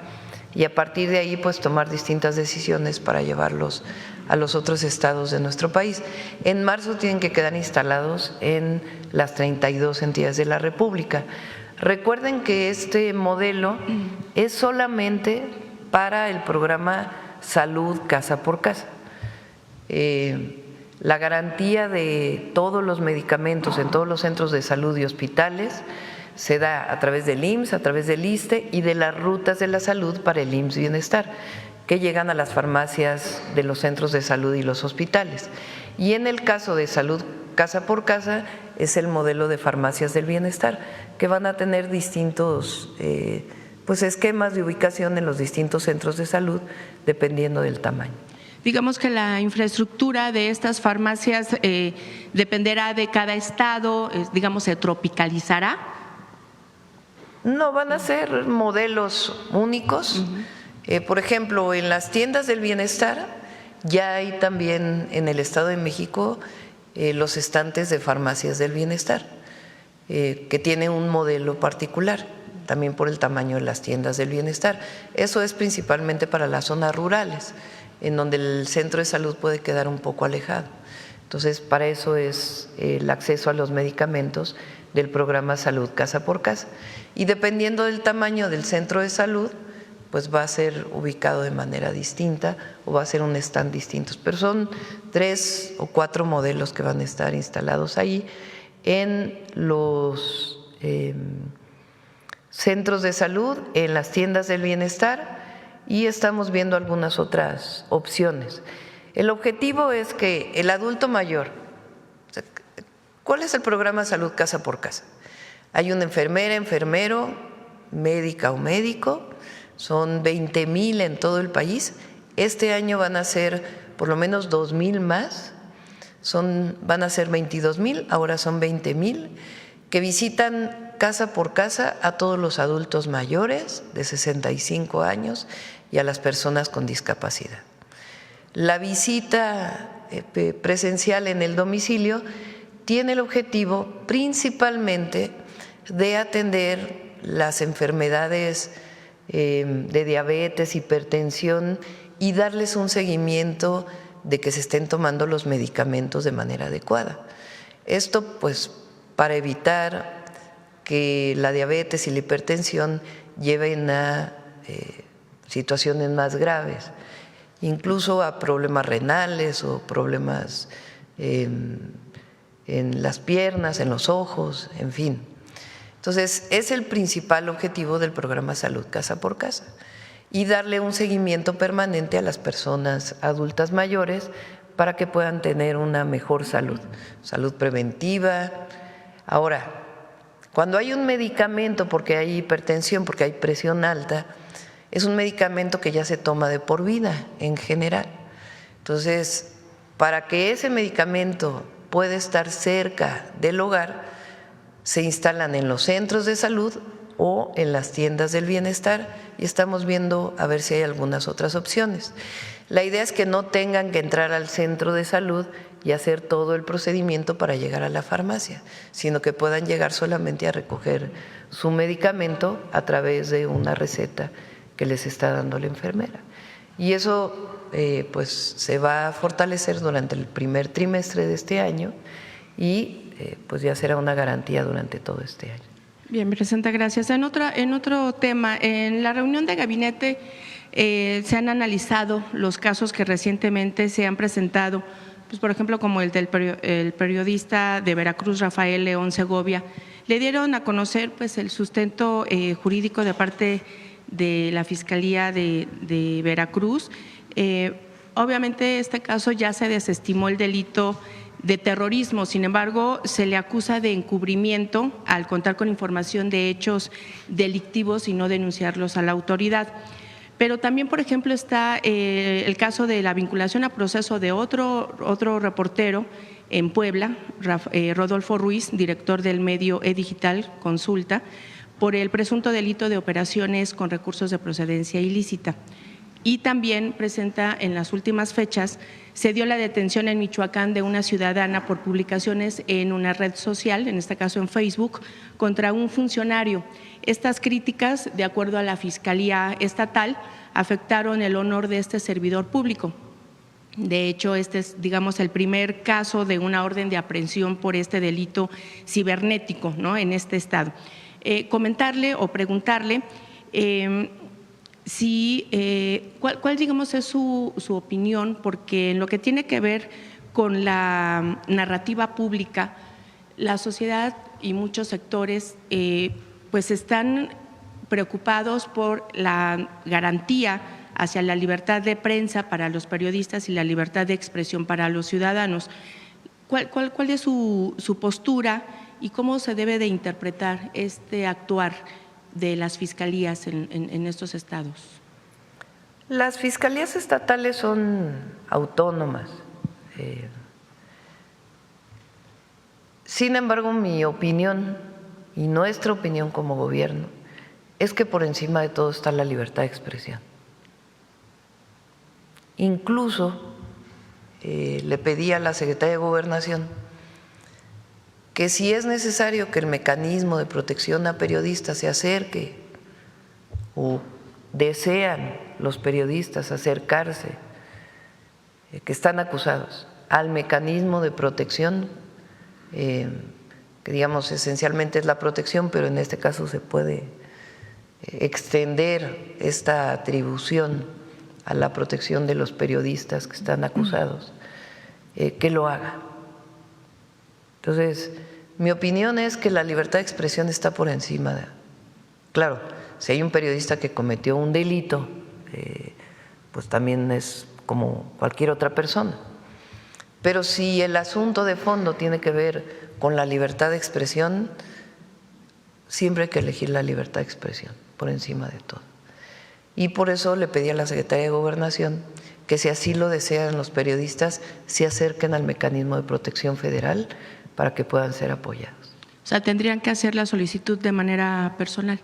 y a partir de ahí pues tomar distintas decisiones para llevarlos a los otros estados de nuestro país. En marzo tienen que quedar instalados en las 32 entidades de la República. Recuerden que este modelo es solamente para el programa Salud Casa por Casa. La garantía de todos los medicamentos en todos los centros de salud y hospitales se da a través del IMSS, a través del ISSSTE y de las rutas de la salud para el IMSS Bienestar, que llegan a las farmacias de los centros de salud y los hospitales. Y en el caso de Salud Casa por Casa es el modelo de farmacias del bienestar, que van a tener distintos pues esquemas de ubicación en los distintos centros de salud dependiendo del tamaño. Digamos que la infraestructura de estas farmacias dependerá de cada estado, digamos, se tropicalizará. No, van a ser modelos únicos. Por ejemplo, en las tiendas del bienestar ya hay también en el Estado de México los estantes de farmacias del bienestar, que tienen un modelo particular, también por el tamaño de las tiendas del bienestar. Eso es principalmente para las zonas rurales, en donde el centro de salud puede quedar un poco alejado. Entonces, para eso es el acceso a los medicamentos del programa Salud Casa por Casa. Y dependiendo del tamaño del centro de salud, pues va a ser ubicado de manera distinta o va a ser un stand distinto. Pero son 3 o 4 modelos que van a estar instalados ahí en los centros de salud, en las tiendas del bienestar, y estamos viendo algunas otras opciones. El objetivo es que el adulto mayor, ¿cuál es el programa Salud Casa por Casa? Hay una enfermera, enfermero, médica o médico, son 20,000 en todo el país. Este año van a ser por lo menos 2,000 más, van a ser 22,000, ahora son 20,000, que visitan casa por casa a todos los adultos mayores de 65 años y a las personas con discapacidad. La visita presencial en el domicilio tiene el objetivo principalmente de atender las enfermedades de diabetes, hipertensión y darles un seguimiento de que se estén tomando los medicamentos de manera adecuada. Esto pues para evitar que la diabetes y la hipertensión lleven a situaciones más graves, incluso a problemas renales o problemas en las piernas, en los ojos, en fin. Entonces, es el principal objetivo del programa Salud Casa por Casa y darle un seguimiento permanente a las personas adultas mayores para que puedan tener una mejor salud, salud preventiva. Ahora, cuando hay un medicamento porque hay hipertensión, porque hay presión alta, es un medicamento que ya se toma de por vida en general. Entonces, para que ese medicamento pueda estar cerca del hogar, se instalan en los centros de salud o en las tiendas del bienestar y estamos viendo a ver si hay algunas otras opciones. La idea es que no tengan que entrar al centro de salud y hacer todo el procedimiento para llegar a la farmacia, sino que puedan llegar solamente a recoger su medicamento a través de una receta que les está dando la enfermera. Y eso pues se va a fortalecer durante el primer trimestre de este año y pues ya será una garantía durante todo este año. Bien, presidenta, gracias. En otro tema, en la reunión de gabinete se han analizado los casos que recientemente se han presentado, pues por ejemplo como el del periodista de Veracruz, Rafael León Segovia. Le dieron a conocer pues el sustento jurídico de parte de la Fiscalía de Veracruz. Obviamente este caso ya se desestimó el delito de terrorismo, sin embargo se le acusa de encubrimiento al contar con información de hechos delictivos y no denunciarlos a la autoridad. Pero también, por ejemplo, está el caso de la vinculación a proceso de otro reportero en Puebla, Rodolfo Ruiz, director del medio eDigital Consulta, por el presunto delito de operaciones con recursos de procedencia ilícita. Y también presenta en las últimas fechas, se dio la detención en Michoacán de una ciudadana por publicaciones en una red social, en este caso en Facebook, contra un funcionario. Estas críticas, de acuerdo a la Fiscalía Estatal, afectaron el honor de este servidor público. De hecho, este es, digamos, el primer caso de una orden de aprehensión por este delito cibernético, ¿no?, en este estado. Comentarle o preguntarle ¿cuál digamos es su opinión? Porque en lo que tiene que ver con la narrativa pública, la sociedad y muchos sectores pues están preocupados por la garantía hacia la libertad de prensa para los periodistas y la libertad de expresión para los ciudadanos. ¿Cuál es su postura y cómo se debe de interpretar este actuar de las fiscalías en estos estados? Las fiscalías estatales son autónomas. Sin embargo, mi opinión y nuestra opinión como gobierno es que por encima de todo está la libertad de expresión. Incluso le pedí a la Secretaría de Gobernación que si es necesario que el mecanismo de protección a periodistas se acerque o desean los periodistas acercarse, que están acusados, al mecanismo de protección, que digamos esencialmente es la protección, pero en este caso se puede extender esta atribución a la protección de los periodistas que están acusados, que lo haga. Entonces, mi opinión es que la libertad de expresión está por encima de… Claro, si hay un periodista que cometió un delito, pues también es como cualquier otra persona. Pero si el asunto de fondo tiene que ver con la libertad de expresión, siempre hay que elegir la libertad de expresión por encima de todo. Y por eso le pedí a la Secretaría de Gobernación que, si así lo desean los periodistas, se acerquen al mecanismo de protección federal para que puedan ser apoyados. O sea, ¿tendrían que hacer la solicitud de manera personal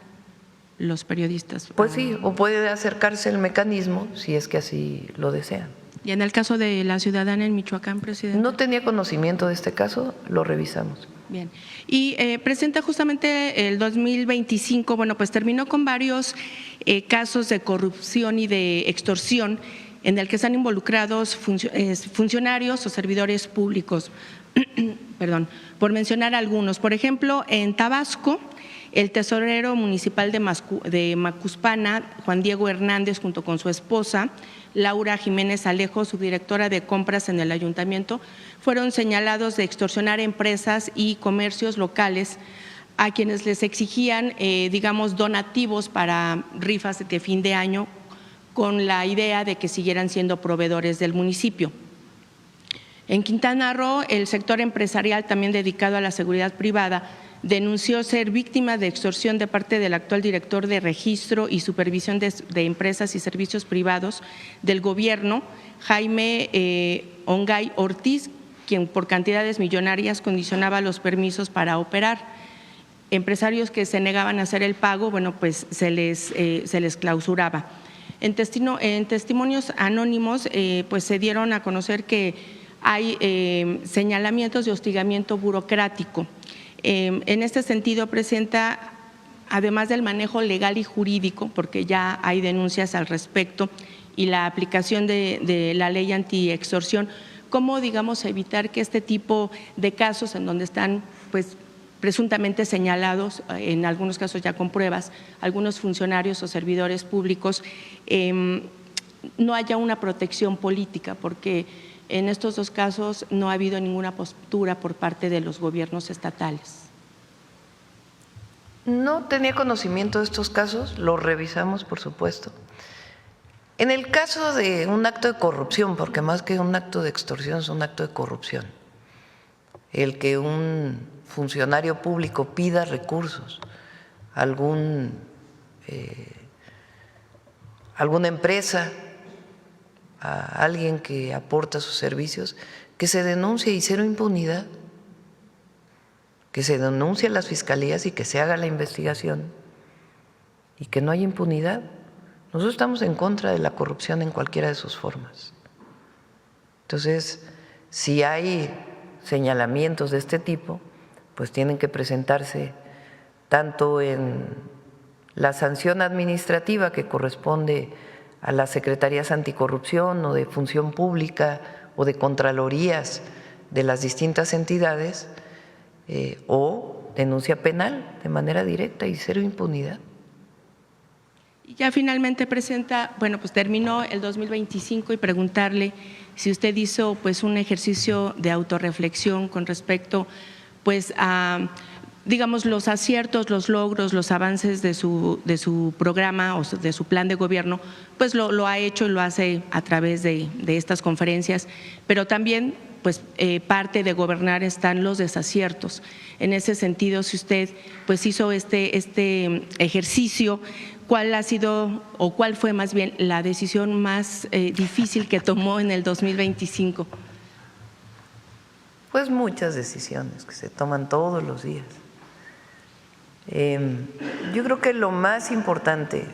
los periodistas? Pues sí, o puede acercarse al mecanismo si es que así lo desean. Y en el caso de la ciudadana en Michoacán, presidente. No tenía conocimiento de este caso, lo revisamos. Bien. Y presenta justamente el 2025, bueno, pues terminó con varios casos de corrupción y de extorsión en el que están involucrados funcionarios o servidores públicos. Perdón, por mencionar algunos. Por ejemplo, en Tabasco, el tesorero municipal de Macuspana, Juan Diego Hernández, junto con su esposa, Laura Jiménez Alejo, subdirectora de compras en el ayuntamiento, fueron señalados de extorsionar empresas y comercios locales a quienes les exigían, digamos, donativos para rifas de fin de año, con la idea de que siguieran siendo proveedores del municipio. En Quintana Roo, el sector empresarial, también dedicado a la seguridad privada, denunció ser víctima de extorsión de parte del actual director de registro y supervisión de empresas y servicios privados del gobierno, Jaime Ongay Ortiz, quien por cantidades millonarias condicionaba los permisos para operar. Empresarios que se negaban a hacer el pago, bueno, pues se les clausuraba. En testimonios anónimos, pues se dieron a conocer que hay señalamientos de hostigamiento burocrático. En este sentido, presenta, además del manejo legal y jurídico, porque ya hay denuncias al respecto, y la aplicación de la ley antiextorsión, ¿cómo, digamos, evitar que este tipo de casos en donde están, pues, presuntamente señalados, en algunos casos ya con pruebas, algunos funcionarios o servidores públicos, no haya una protección política? Porque en estos dos casos no ha habido ninguna postura por parte de los gobiernos estatales. No tenía conocimiento de estos casos, los revisamos, por supuesto. En el caso de un acto de corrupción, porque más que un acto de extorsión es un acto de corrupción, el que un funcionario público pida recursos a alguna empresa, a alguien que aporta sus servicios, que se denuncie y cero impunidad, que se denuncie a las fiscalías y que se haga la investigación y que no haya impunidad. Nosotros estamos en contra de la corrupción en cualquiera de sus formas. Entonces, si hay señalamientos de este tipo, pues tienen que presentarse tanto en la sanción administrativa que corresponde a las secretarías anticorrupción o de función pública o de contralorías de las distintas entidades, o denuncia penal de manera directa y cero impunidad. Y ya finalmente, Presidenta, bueno, pues terminó el 2025 y preguntarle si usted hizo pues un ejercicio de autorreflexión con respecto pues a, digamos, los aciertos, los logros, los avances de su programa o de su plan de gobierno, pues lo ha hecho y lo hace a través de estas conferencias, pero también pues parte de gobernar están los desaciertos. En ese sentido, si usted pues hizo este ejercicio, ¿cuál ha sido o cuál fue más bien la decisión más difícil que tomó en el 2025? Pues muchas decisiones que se toman todos los días. Yo creo que lo más importante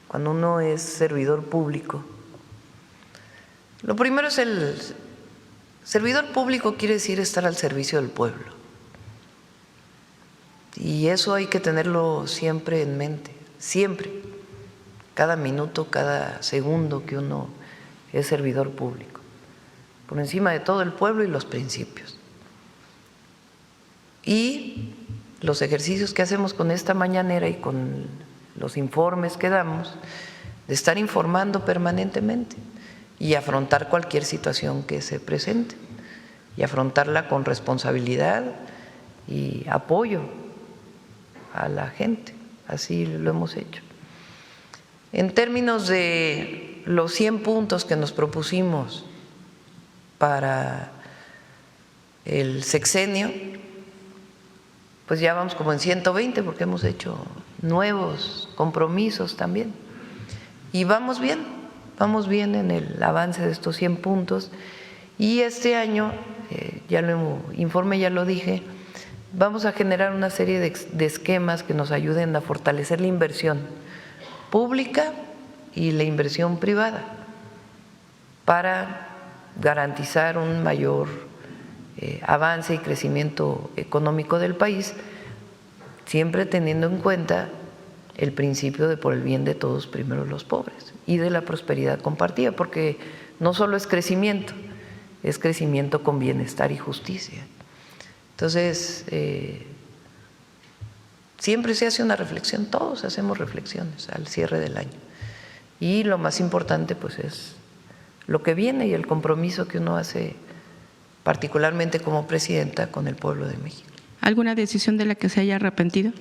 cuando uno es servidor público, lo primero es el servidor público, quiere decir estar al servicio del pueblo. Y eso hay que tenerlo siempre en mente, siempre, cada minuto, cada segundo que uno es servidor público, por encima de todo el pueblo y los principios. Y los ejercicios que hacemos con esta mañanera y con los informes que damos, de estar informando permanentemente y afrontar cualquier situación que se presente y afrontarla con responsabilidad y apoyo a la gente. Así lo hemos hecho. En términos de los 100 puntos que nos propusimos para el sexenio, pues ya vamos como en 120 porque hemos hecho nuevos compromisos también. Y vamos bien en el avance de estos 100 puntos. Y este año, ya lo informe, ya lo dije, vamos a generar una serie de esquemas que nos ayuden a fortalecer la inversión pública y la inversión privada para garantizar un mayor avance y crecimiento económico del país, siempre teniendo en cuenta el principio de por el bien de todos, primero los pobres, y de la prosperidad compartida, porque no solo es crecimiento con bienestar y justicia. Entonces, siempre se hace una reflexión, todos hacemos reflexiones al cierre del año. Y lo más importante pues es lo que viene y el compromiso que uno hace particularmente como presidenta con el pueblo de México. ¿Alguna decisión de la que se haya arrepentido?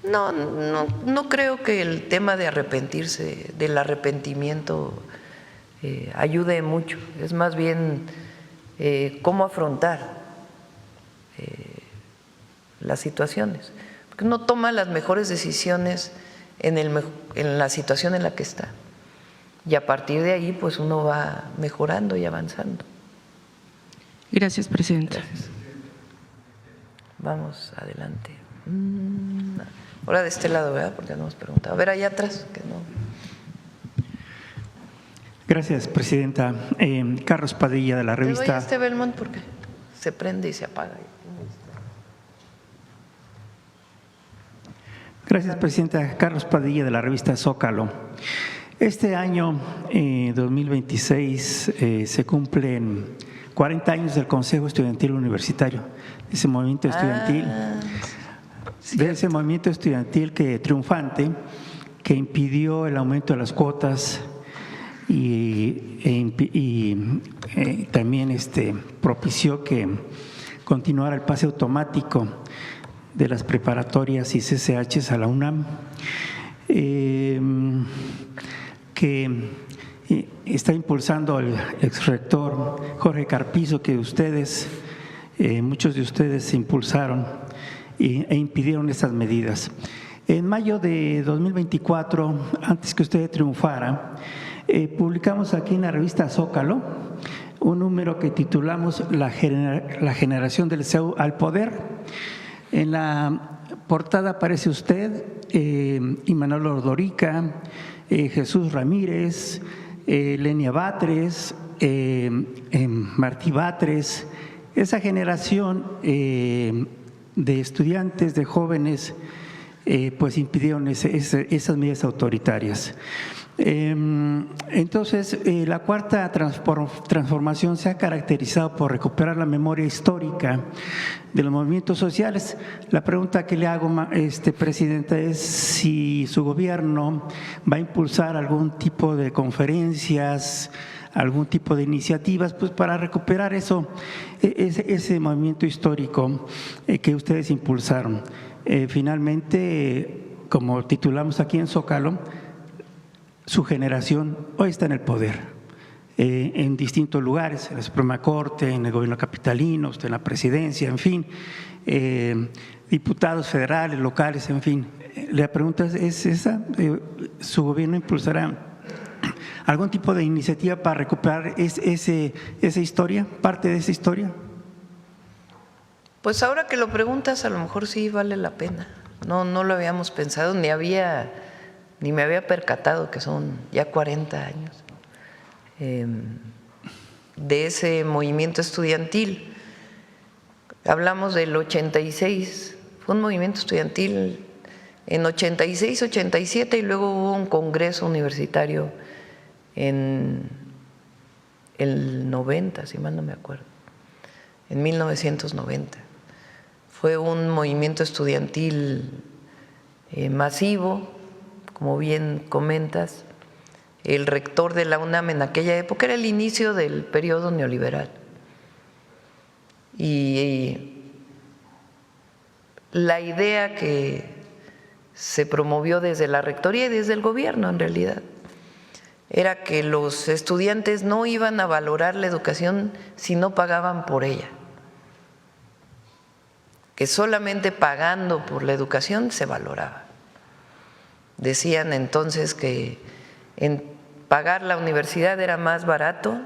No creo que el tema de arrepentirse, del arrepentimiento ayude mucho, es más bien cómo afrontar las situaciones, porque uno toma las mejores decisiones en la situación en la que está y a partir de ahí pues uno va mejorando y avanzando. Gracias, Presidenta. Gracias. Vamos adelante. Ahora de este lado, ¿verdad? Porque no hemos preguntado. A ver, allá atrás, que no. Gracias, Presidenta. Carlos Padilla, de la revista. Te doy este Belmont porque se prende y se apaga. Gracias, presidenta. Carlos Padilla, de la revista Zócalo. Este año 2026 se cumplen 40 años del Consejo Estudiantil Universitario, ese movimiento estudiantil, de ese movimiento estudiantil triunfante que impidió el aumento de las cuotas y también propició que continuara el pase automático de las preparatorias y CCHs a la UNAM, que está impulsando el exrector Jorge Carpizo, que muchos de ustedes impulsaron e impidieron estas medidas. En mayo de 2024, antes que usted triunfara, publicamos aquí en la revista Zócalo un número que titulamos La generación del CEU al poder. En la portada aparece usted, Imanol Ordorica, Jesús Ramírez, Lenia Batres, Martí Batres, esa generación de estudiantes, de jóvenes, pues impidieron esas medidas autoritarias. Entonces, la cuarta transformación se ha caracterizado por recuperar la memoria histórica de los movimientos sociales. La pregunta que le hago, Presidenta, es si su gobierno va a impulsar algún tipo de conferencias, algún tipo de iniciativas, pues para recuperar ese movimiento histórico que ustedes impulsaron. Finalmente, como titulamos aquí en Zócalo, su generación hoy está en el poder, en distintos lugares, en la Suprema Corte, en el gobierno capitalino, usted en la presidencia, en fin, diputados federales, locales, en fin. La pregunta es esa, ¿su gobierno impulsará algún tipo de iniciativa para recuperar esa historia, parte de esa historia? Pues ahora que lo preguntas, a lo mejor sí vale la pena. No lo habíamos pensado, ni me había percatado que son ya 40 años de ese movimiento estudiantil. Hablamos del 86, fue un movimiento estudiantil en 86, 87 y luego hubo un congreso universitario en el 90, si mal no me acuerdo, en 1990. Fue un movimiento estudiantil masivo, como bien comentas. El rector de la UNAM en aquella época era el inicio del periodo neoliberal. Y la idea que se promovió desde la rectoría y desde el gobierno, en realidad, era que los estudiantes no iban a valorar la educación si no pagaban por ella, que solamente pagando por la educación se valoraba. Decían entonces que pagar la universidad era más barato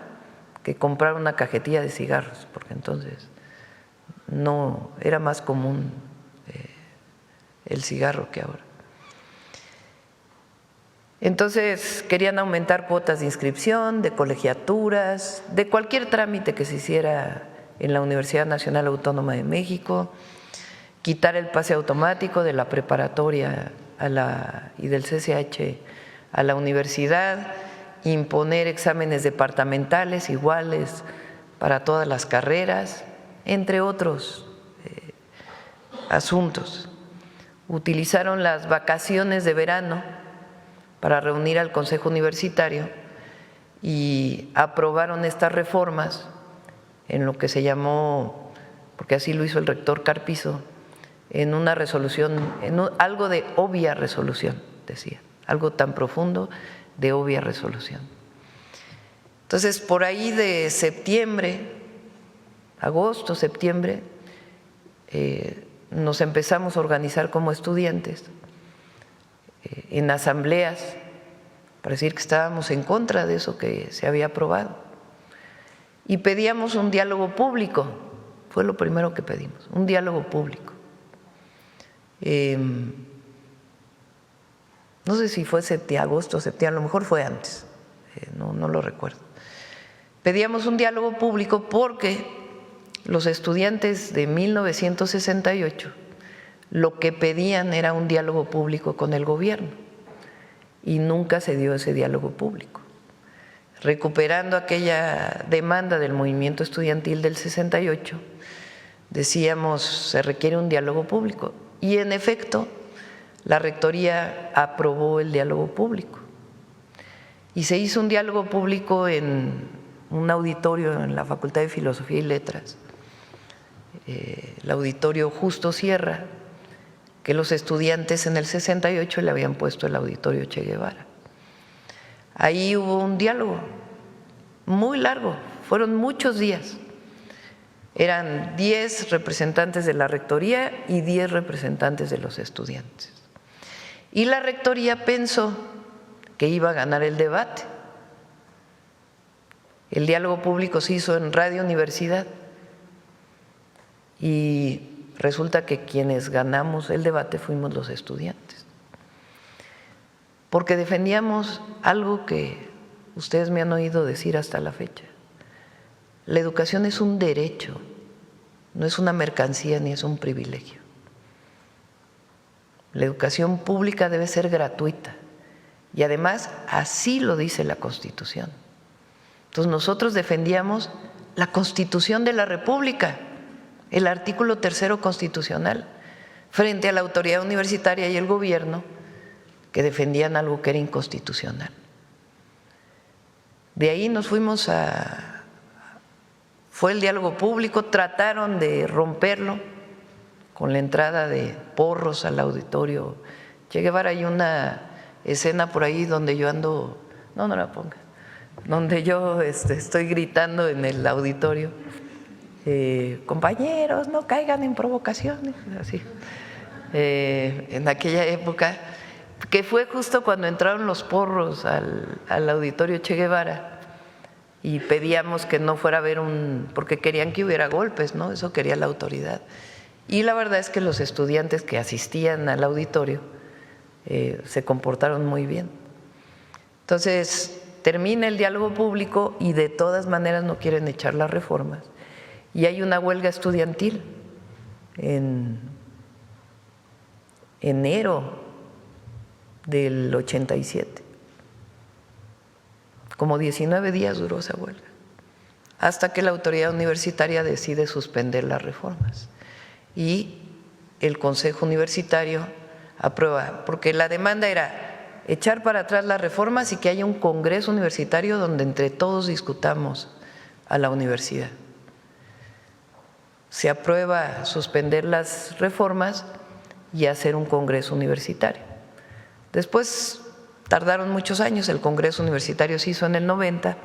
que comprar una cajetilla de cigarros, porque entonces no era más común el cigarro que ahora. Entonces querían aumentar cuotas de inscripción, de colegiaturas, de cualquier trámite que se hiciera en la Universidad Nacional Autónoma de México, quitar el pase automático de la preparatoria y del CCH a la universidad, imponer exámenes departamentales iguales para todas las carreras, entre otros asuntos. Utilizaron las vacaciones de verano para reunir al Consejo Universitario y aprobaron estas reformas en lo que se llamó, porque así lo hizo el rector Carpizo, en una resolución, algo de obvia resolución, decía, algo tan profundo de obvia resolución. Entonces, por ahí de septiembre, agosto, septiembre, nos empezamos a organizar como estudiantes en asambleas para decir que estábamos en contra de eso que se había aprobado. Y pedíamos un diálogo público, fue lo primero que pedimos, un diálogo público. No sé si fue agosto o septiembre, a lo mejor fue antes, no lo recuerdo. Pedíamos un diálogo público porque los estudiantes de 1968 lo que pedían era un diálogo público con el gobierno y nunca se dio ese diálogo público. Recuperando aquella demanda del movimiento estudiantil del 68, decíamos, se requiere un diálogo público. Y en efecto, la Rectoría aprobó el diálogo público. Y se hizo un diálogo público en un auditorio en la Facultad de Filosofía y Letras, el auditorio Justo Sierra, que los estudiantes en el 68 le habían puesto el auditorio Che Guevara. Ahí hubo un diálogo muy largo, fueron muchos días. Eran 10 representantes de la Rectoría y 10 representantes de los estudiantes. Y la Rectoría pensó que iba a ganar el debate. El diálogo público se hizo en Radio Universidad y resulta que quienes ganamos el debate fuimos los estudiantes, porque defendíamos algo que ustedes me han oído decir hasta la fecha. La educación es un derecho, no es una mercancía ni es un privilegio. La educación pública debe ser gratuita y además así lo dice la Constitución. Entonces nosotros defendíamos la Constitución de la República, el artículo 3 constitucional, frente a la autoridad universitaria y el gobierno que defendían algo que era inconstitucional. De ahí nos fuimos fue el diálogo público, trataron de romperlo con la entrada de porros al auditorio Che Guevara. Hay una escena por ahí donde yo ando, no la ponga, donde yo estoy gritando en el auditorio, compañeros, no caigan en provocaciones, así. En aquella época, que fue justo cuando entraron los porros al auditorio Che Guevara y pedíamos que no fuera a haber porque querían que hubiera golpes, ¿no? Eso quería la autoridad. Y la verdad es que los estudiantes que asistían al auditorio se comportaron muy bien. Entonces, termina el diálogo público y de todas maneras no quieren echar las reformas. Y hay una huelga estudiantil en enero del 87. Como 19 días duró esa huelga, hasta que la autoridad universitaria decide suspender las reformas. Y el Consejo Universitario aprueba, porque la demanda era echar para atrás las reformas y que haya un congreso universitario donde entre todos discutamos a la universidad. Se aprueba suspender las reformas y hacer un congreso universitario. Después tardaron muchos años, el congreso universitario se hizo en el 90,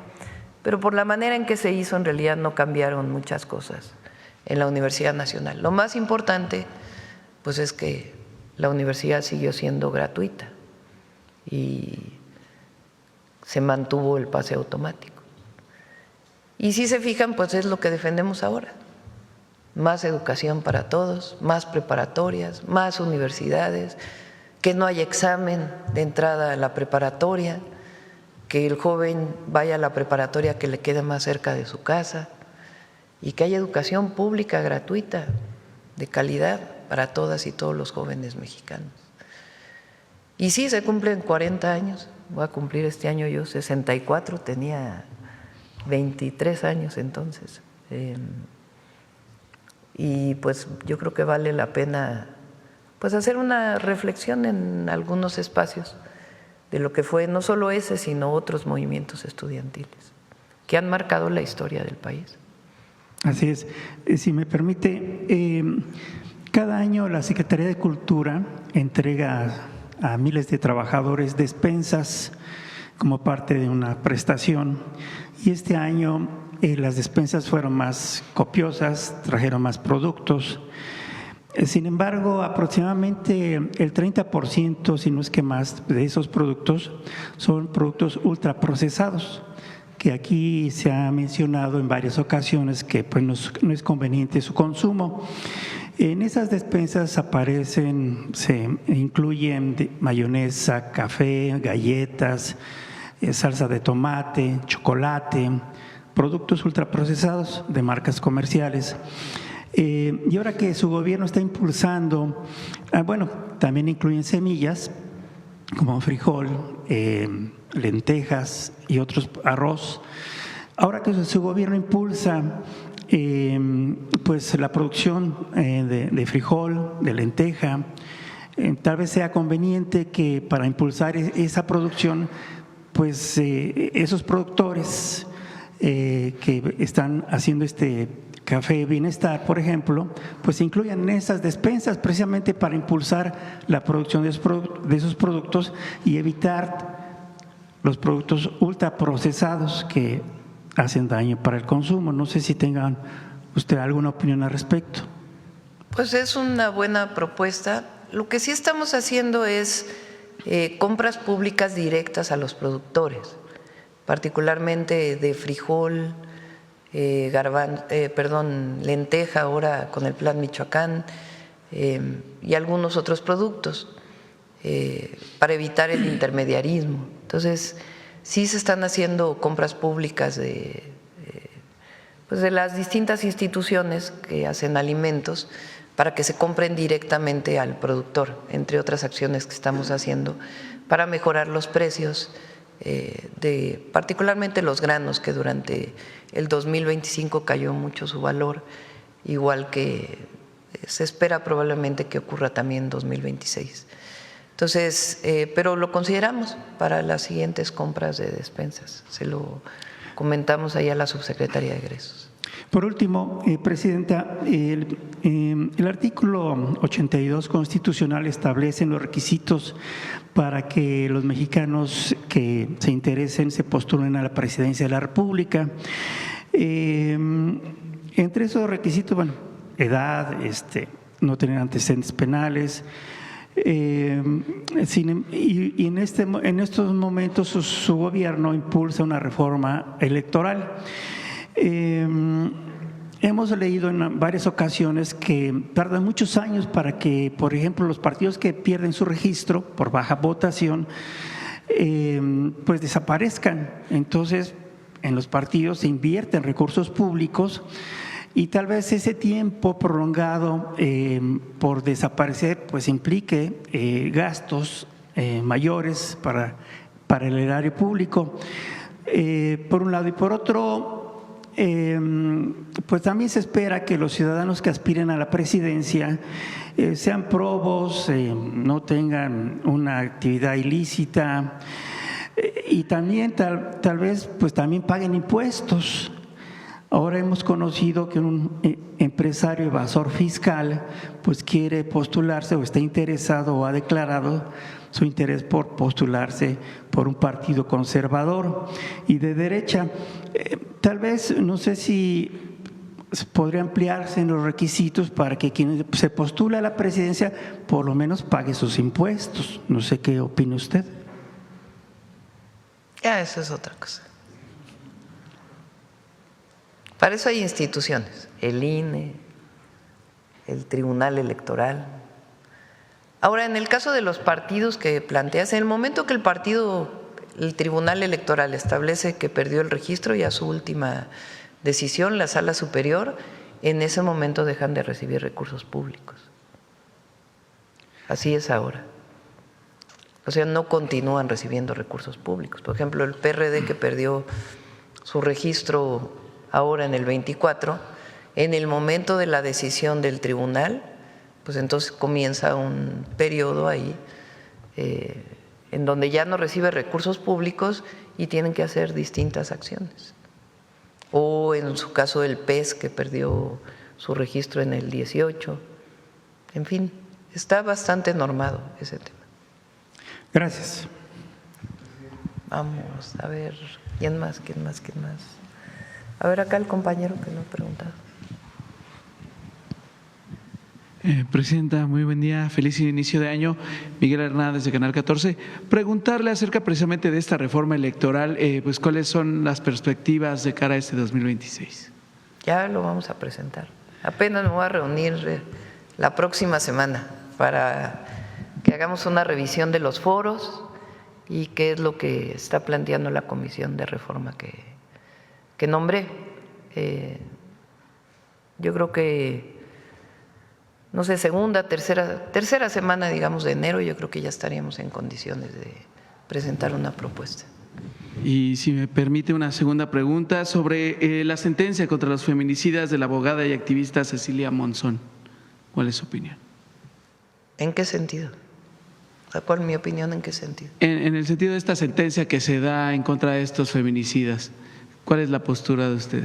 pero por la manera en que se hizo en realidad no cambiaron muchas cosas en la Universidad Nacional. Lo más importante pues es que la universidad siguió siendo gratuita y se mantuvo el pase automático. Y si se fijan, pues es lo que defendemos ahora: más educación para todos, más preparatorias, más universidades, que no haya examen de entrada a la preparatoria, que el joven vaya a la preparatoria que le quede más cerca de su casa y que haya educación pública gratuita, de calidad para todas y todos los jóvenes mexicanos. Y sí, se cumplen 40 años, voy a cumplir este año yo 64, tenía 23 años entonces. Y pues yo creo que vale la pena pues hacer una reflexión en algunos espacios de lo que fue no solo ese, sino otros movimientos estudiantiles que han marcado la historia del país. Así es. Si me permite, cada año la Secretaría de Cultura entrega a miles de trabajadores despensas como parte de una prestación, y este año las despensas fueron más copiosas, trajeron más productos. Sin embargo, aproximadamente el 30%, si no es que más, de esos productos son productos ultraprocesados, que aquí se ha mencionado en varias ocasiones que pues no es conveniente su consumo. En esas despensas se incluyen mayonesa, café, galletas, salsa de tomate, chocolate, productos ultraprocesados de marcas comerciales. Y ahora que su gobierno está impulsando, bueno, también incluyen semillas como frijol, lentejas y otros, arroz. Ahora que su gobierno impulsa pues la producción de frijol, de lenteja, tal vez sea conveniente que para impulsar esa producción, pues esos productores que están haciendo este Café Bienestar, por ejemplo, pues se incluyan en esas despensas precisamente para impulsar la producción de esos productos y evitar los productos ultraprocesados que hacen daño para el consumo. No sé si tengan usted alguna opinión al respecto. Pues es una buena propuesta. Lo que sí estamos haciendo es compras públicas directas a los productores, particularmente de frijol, lenteja ahora con el Plan Michoacán y algunos otros productos para evitar el intermediarismo. Entonces, sí se están haciendo compras públicas de las distintas instituciones que hacen alimentos para que se compren directamente al productor, entre otras acciones que estamos haciendo para mejorar los precios de particularmente los granos, que durante el 2025 cayó mucho su valor, igual que se espera probablemente que ocurra también en 2026. Entonces, pero lo consideramos para las siguientes compras de despensas. Se lo comentamos ahí a la subsecretaria de Egresos. Por último, Presidenta, el artículo 82 constitucional establece los requisitos para que los mexicanos que se interesen se postulen a la presidencia de la República. Entre esos requisitos, bueno, edad, no tener antecedentes penales. Y en estos momentos su gobierno impulsa una reforma electoral. Hemos leído en varias ocasiones que tardan muchos años para que, por ejemplo, los partidos que pierden su registro por baja votación, pues desaparezcan. Entonces, en los partidos se invierten recursos públicos y tal vez ese tiempo prolongado por desaparecer, pues implique gastos mayores para el erario público, por un lado. Y por otro, pues también se espera que los ciudadanos que aspiren a la presidencia sean probos, no tengan una actividad ilícita y también tal vez pues también paguen impuestos. Ahora hemos conocido que un empresario evasor fiscal pues quiere postularse o está interesado o ha declarado su interés por postularse por un partido conservador y de derecha. Tal vez, no sé si podría ampliarse en los requisitos para que quien se postule a la presidencia por lo menos pague sus impuestos. No sé qué opina usted. Ya, eso es otra cosa. Para eso hay instituciones, el INE, el Tribunal Electoral. Ahora, en el caso de los partidos que planteas, en el momento que el Tribunal Electoral establece que perdió el registro, ya su última decisión, la Sala Superior, en ese momento dejan de recibir recursos públicos. Así es ahora. O sea, no continúan recibiendo recursos públicos. Por ejemplo, el PRD que perdió su registro ahora en el 24, en el momento de la decisión del tribunal, pues entonces comienza un periodo ahí en donde ya no recibe recursos públicos y tienen que hacer distintas acciones. O en su caso el PES que perdió su registro en el 18. En fin, está bastante normado ese tema. Gracias. Vamos a ver, ¿quién más? A ver, acá el compañero que no ha preguntado. Presidenta, muy buen día, feliz inicio de año. Miguel Hernández de Canal 14. Preguntarle acerca precisamente de esta reforma electoral, pues cuáles son las perspectivas de cara a este 2026. Ya lo vamos a presentar. Apenas me voy a reunir la próxima semana para que hagamos una revisión de los foros y qué es lo que está planteando la comisión de reforma que nombré. Yo creo que no sé, segunda, tercera semana, digamos, de enero, yo creo que ya estaríamos en condiciones de presentar una propuesta. Y si me permite una segunda pregunta sobre la sentencia contra los feminicidas de la abogada y activista Cecilia Monzón. ¿Cuál es su opinión? ¿En qué sentido? ¿Cuál es mi opinión? ¿En qué sentido? En el sentido de esta sentencia que se da en contra de estos feminicidas, ¿cuál es la postura de usted?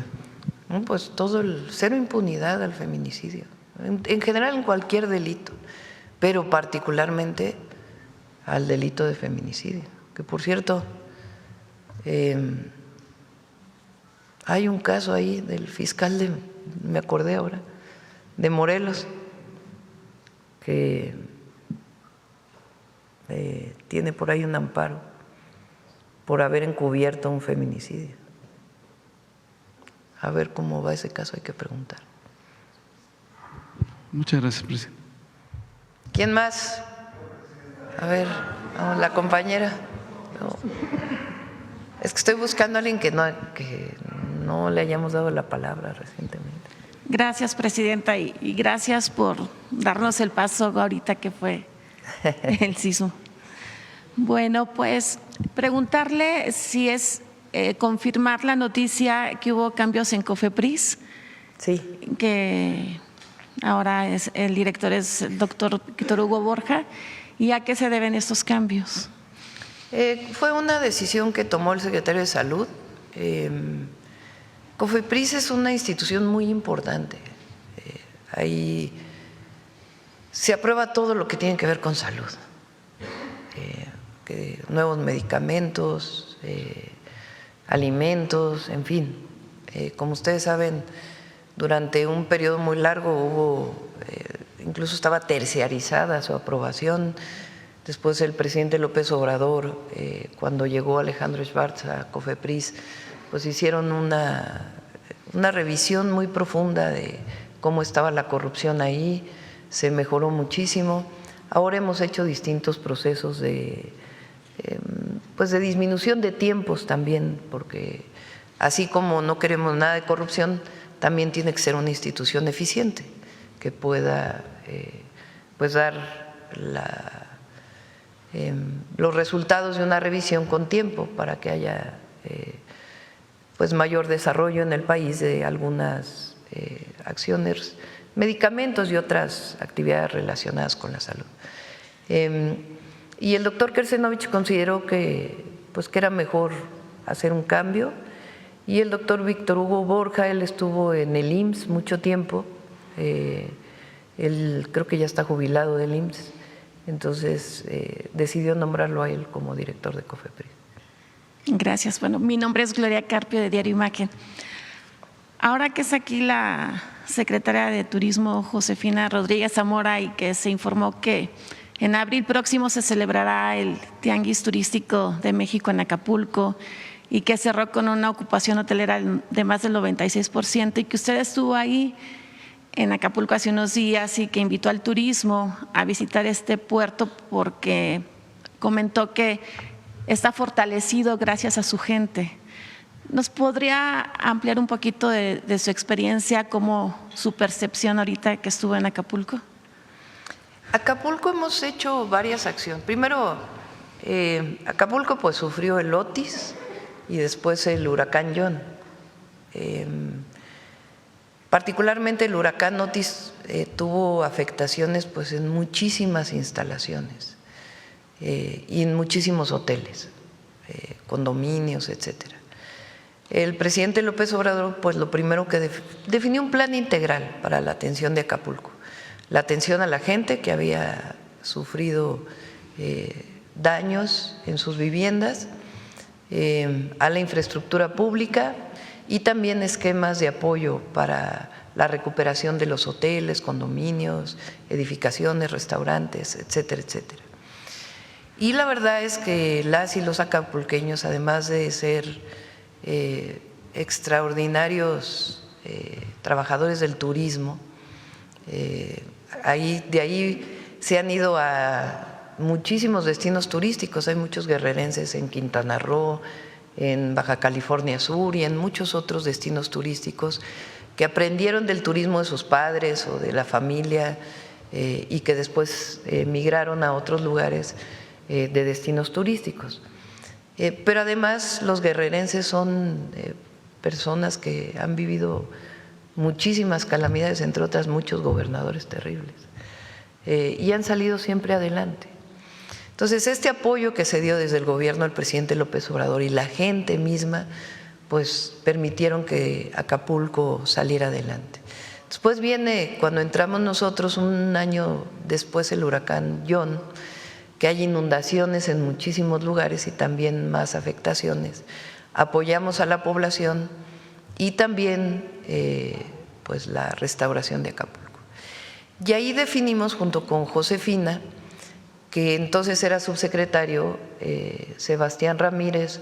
Pues todo el cero impunidad al feminicidio, en general en cualquier delito, pero particularmente al delito de feminicidio, que por cierto hay un caso ahí del fiscal me acordé ahora, de Morelos, que tiene por ahí un amparo por haber encubierto un feminicidio. A ver cómo va ese caso, hay que preguntar. Muchas gracias, presidente. ¿Quién más? A ver, la compañera. No. Es que estoy buscando a alguien que no le hayamos dado la palabra recientemente. Gracias, presidenta, y gracias por darnos el paso ahorita que fue el sismo. Bueno, pues preguntarle si es confirmar la noticia que hubo cambios en COFEPRIS. Sí. Que ahora el director es el doctor Víctor Hugo Borja. ¿Y a qué se deben estos cambios? Fue una decisión que tomó el secretario de Salud. COFEPRIS es una institución muy importante. Ahí se aprueba todo lo que tiene que ver con salud. Nuevos medicamentos, alimentos, en fin. Como ustedes saben, durante un periodo muy largo incluso estaba terciarizada su aprobación. Después el presidente López Obrador, cuando llegó Alejandro Schwartz a COFEPRIS, pues hicieron una revisión muy profunda de cómo estaba la corrupción ahí, se mejoró muchísimo. Ahora hemos hecho distintos procesos de disminución de tiempos también, porque así como no queremos nada de corrupción, también tiene que ser una institución eficiente que pueda dar los resultados de una revisión con tiempo para que haya mayor desarrollo en el país de algunas acciones, medicamentos y otras actividades relacionadas con la salud. Y el doctor Kersenovich consideró que era mejor hacer un cambio, y el doctor Víctor Hugo Borja, él estuvo en el IMSS mucho tiempo, él creo que ya está jubilado del IMSS, entonces decidió nombrarlo a él como director de COFEPRIS. Gracias. Bueno, mi nombre es Gloria Carpio, de Diario Imagen. Ahora que es aquí la secretaria de Turismo, Josefina Rodríguez Zamora, y que se informó que en abril próximo se celebrará el Tianguis Turístico de México en Acapulco, y que cerró con una ocupación hotelera de más del 96%, y que usted estuvo ahí en Acapulco hace unos días y que invitó al turismo a visitar este puerto porque comentó que está fortalecido gracias a su gente. ¿Nos podría ampliar un poquito de su experiencia, como su percepción ahorita que estuvo en Acapulco? Acapulco hemos hecho varias acciones. Primero, Acapulco pues sufrió el Otis y después el huracán John. Particularmente el huracán Otis tuvo afectaciones en muchísimas instalaciones y en muchísimos hoteles, condominios, etcétera. El presidente López Obrador lo primero que definió un plan integral para la atención de Acapulco, la atención a la gente que había sufrido daños en sus viviendas, a la infraestructura pública y también esquemas de apoyo para la recuperación de los hoteles, condominios, edificaciones, restaurantes, etcétera, etcétera. Y la verdad es que las y los acapulqueños, además de ser extraordinarios trabajadores del turismo, de ahí se han ido a muchísimos destinos turísticos. Hay muchos guerrerenses en Quintana Roo, en Baja California Sur y en muchos otros destinos turísticos que aprendieron del turismo de sus padres o de la familia y que después migraron a otros lugares de destinos turísticos. Pero además los guerrerenses son personas que han vivido muchísimas calamidades, entre otras muchos gobernadores terribles, y han salido siempre adelante. Entonces, este apoyo que se dio desde el gobierno del presidente López Obrador y la gente misma, pues permitieron que Acapulco saliera adelante. Después viene, cuando entramos nosotros, un año después, el huracán John, que hay inundaciones en muchísimos lugares y también más afectaciones. Apoyamos a la población y también pues la restauración de Acapulco. Y ahí definimos, junto con Josefina, que entonces era subsecretario, Sebastián Ramírez,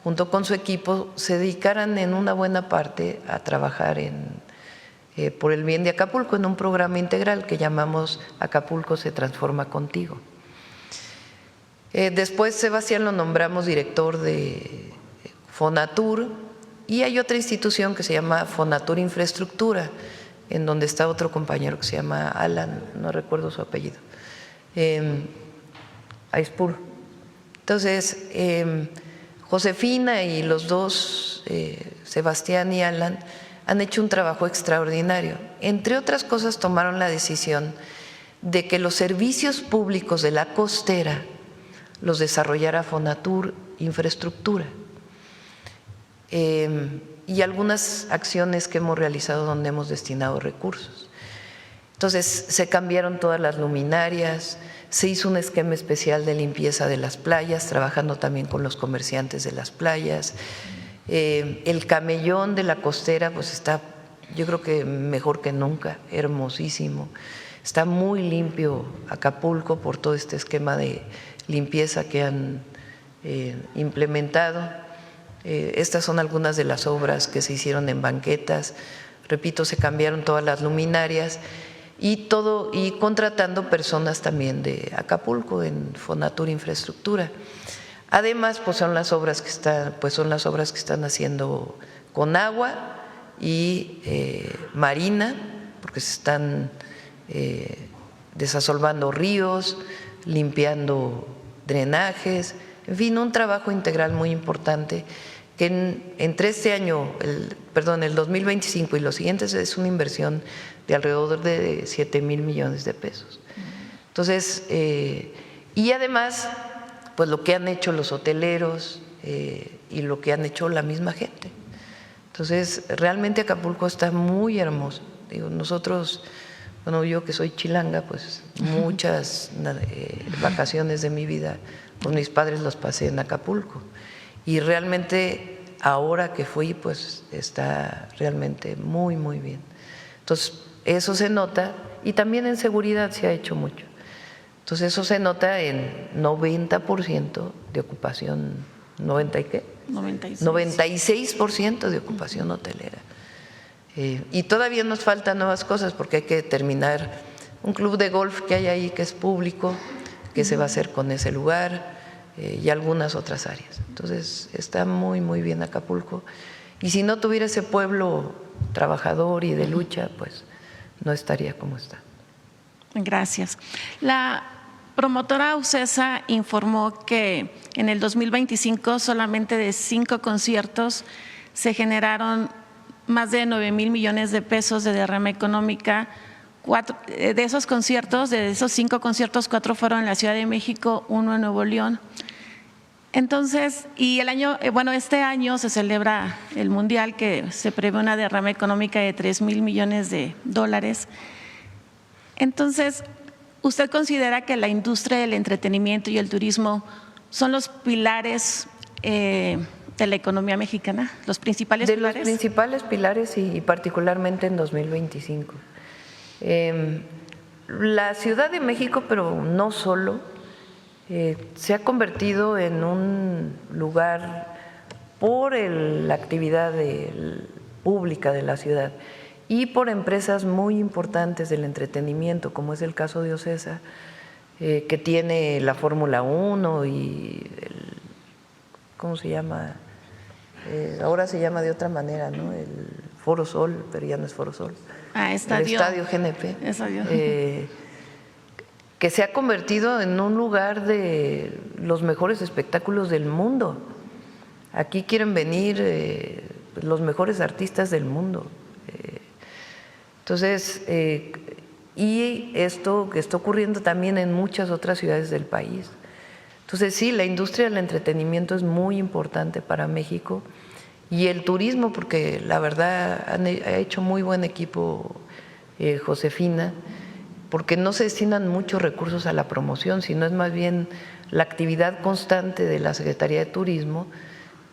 junto con su equipo, se dedicaran en una buena parte a trabajar por el bien de Acapulco en un programa integral que llamamos Acapulco se transforma contigo. Después Sebastián lo nombramos director de Fonatur y hay otra institución que se llama Fonatur Infraestructura, en donde está otro compañero que se llama Alan, no recuerdo su apellido, Aispur. Entonces, Josefina y los dos, Sebastián y Alan, han hecho un trabajo extraordinario. Entre otras cosas, tomaron la decisión de que los servicios públicos de la costera los desarrollara Fonatur Infraestructura. Y algunas acciones que hemos realizado donde hemos destinado recursos. Entonces, se cambiaron todas las luminarias, se hizo un esquema especial de limpieza de las playas, trabajando también con los comerciantes de las playas. El camellón de la costera pues está, yo creo que mejor que nunca, hermosísimo. Está muy limpio Acapulco por todo este esquema de limpieza que han implementado. Estas son algunas de las obras que se hicieron en banquetas. Repito, se cambiaron todas las luminarias y contratando personas también de Acapulco en Fonatur Infraestructura. Además, pues son las obras que están haciendo con agua y marina, porque se están desasolvando ríos, limpiando drenajes, en fin, un trabajo integral muy importante que entre este año, el 2025 y los siguientes es una inversión de alrededor de 7,000 millones de pesos. Entonces, y además, pues lo que han hecho los hoteleros y lo que han hecho la misma gente. Entonces, realmente Acapulco está muy hermoso. Digo, nosotros, bueno, yo que soy chilanga, pues muchas vacaciones de mi vida, pues mis padres los pasé en Acapulco. Y realmente ahora que fui, pues está realmente muy, muy bien. Entonces, eso se nota y también en seguridad se ha hecho mucho. Entonces, eso se nota en 90% de ocupación, ¿90 y qué? 96% de ocupación hotelera. Y todavía nos faltan nuevas cosas porque hay que terminar un club de golf que hay ahí que es público, que se va a hacer con ese lugar y algunas otras áreas. Entonces, está muy, muy bien Acapulco. Y si no tuviera ese pueblo trabajador y de lucha, pues no estaría como está. Gracias. La promotora UCESA informó que en el 2025 solamente de 5 conciertos se generaron más de 9,000 millones de pesos de derrama económica. De esos conciertos, de esos 5 conciertos, 4 fueron en la Ciudad de México, 1 en Nuevo León. Entonces, y este año se celebra el Mundial, que se prevé una derrama económica de 3,000 millones de dólares. Entonces, ¿usted considera que la industria del entretenimiento y el turismo son los pilares de la economía mexicana, los principales pilares? Los principales pilares y particularmente en 2025. La Ciudad de México, pero no solo, se ha convertido en un lugar por la actividad pública de la ciudad y por empresas muy importantes del entretenimiento, como es el caso de OCESA, que tiene la Fórmula 1 y ¿cómo se llama? Ahora se llama de otra manera, ¿no? El Foro Sol, pero ya no es Foro Sol. Estadio. El Estadio GNP. que se ha convertido en un lugar de los mejores espectáculos del mundo. Aquí quieren venir los mejores artistas del mundo. Entonces, y esto que está ocurriendo también en muchas otras ciudades del país. Entonces, sí, la industria del entretenimiento es muy importante para México y el turismo, porque la verdad ha hecho muy buen equipo Josefina, porque no se destinan muchos recursos a la promoción, sino es más bien la actividad constante de la Secretaría de Turismo,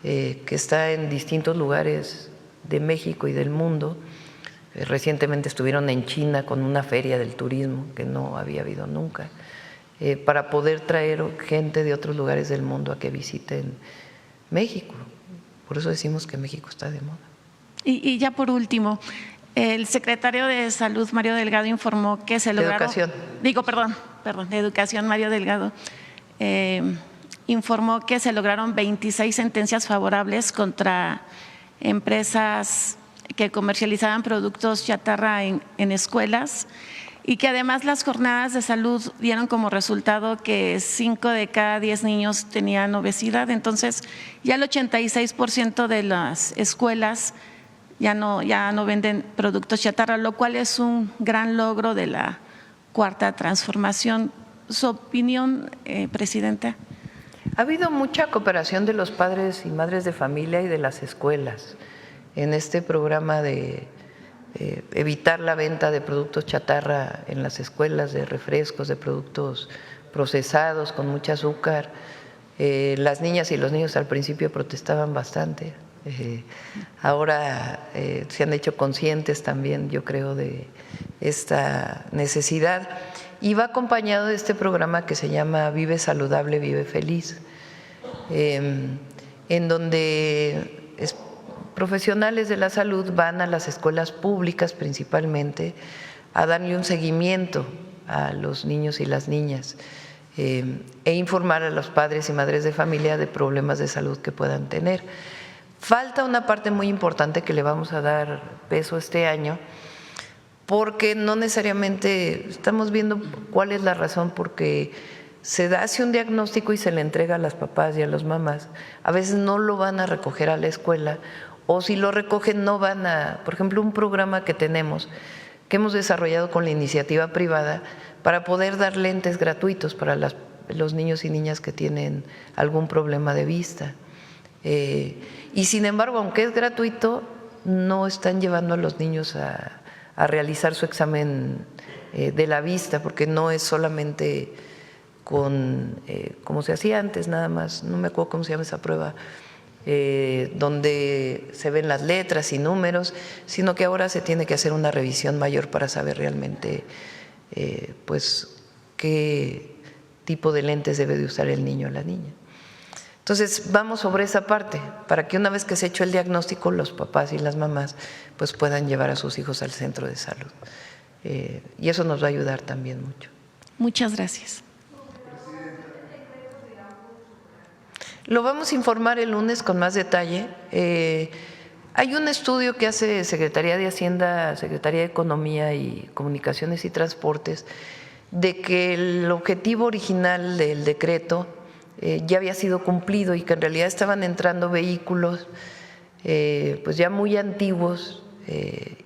que está en distintos lugares de México y del mundo. Recientemente estuvieron en China con una feria del turismo que no había habido nunca, para poder traer gente de otros lugares del mundo a que visiten México. Por eso decimos que México está de moda. Y ya por último, el secretario de Salud, Mario Delgado, informó que se lograron… de Educación, Mario Delgado, informó que se lograron 26 sentencias favorables contra empresas que comercializaban productos chatarra en escuelas y que además las jornadas de salud dieron como resultado que 5 de cada 10 niños tenían obesidad. Entonces, ya el 86% de las escuelas ya no venden productos chatarra, lo cual es un gran logro de la Cuarta Transformación. ¿Su opinión, Presidenta? Ha habido mucha cooperación de los padres y madres de familia y de las escuelas en este programa de evitar la venta de productos chatarra en las escuelas, de refrescos, de productos procesados con mucho azúcar. Las niñas y los niños al principio protestaban bastante. Ahora se han hecho conscientes también, yo creo, de esta necesidad. Y va acompañado de este programa que se llama Vive Saludable, Vive Feliz, en donde profesionales de la salud van a las escuelas públicas principalmente a darle un seguimiento a los niños y las niñas e informar a los padres y madres de familia de problemas de salud que puedan tener. Falta una parte muy importante que le vamos a dar peso este año, porque no necesariamente estamos viendo cuál es la razón, porque se hace un diagnóstico y se le entrega a las papás y a las mamás. A veces no lo van a recoger a la escuela, o si lo recogen no van a… Por ejemplo, un programa que tenemos, que hemos desarrollado con la iniciativa privada para poder dar lentes gratuitos para los niños y niñas que tienen algún problema de vista. Y sin embargo, aunque es gratuito, no están llevando a los niños a realizar su examen de la vista, porque no es solamente como se hacía antes nada más, no me acuerdo cómo se llama esa prueba, donde se ven las letras y números, sino que ahora se tiene que hacer una revisión mayor para saber realmente pues qué tipo de lentes debe de usar el niño o la niña. Entonces vamos sobre esa parte, para que una vez que se ha hecho el diagnóstico, los papás y las mamás pues puedan llevar a sus hijos al centro de salud. Y eso nos va a ayudar también mucho. Muchas gracias. Lo vamos a informar el lunes con más detalle. Hay un estudio que hace Secretaría de Hacienda, Secretaría de Economía y Comunicaciones y Transportes, de que el objetivo original del decreto ya había sido cumplido y que en realidad estaban entrando vehículos pues ya muy antiguos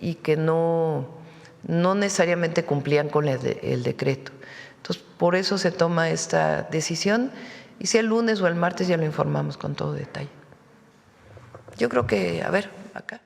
y que no necesariamente cumplían con el decreto. Entonces, por eso se toma esta decisión. Y si el lunes o el martes ya lo informamos con todo detalle. Yo creo que, a ver, acá.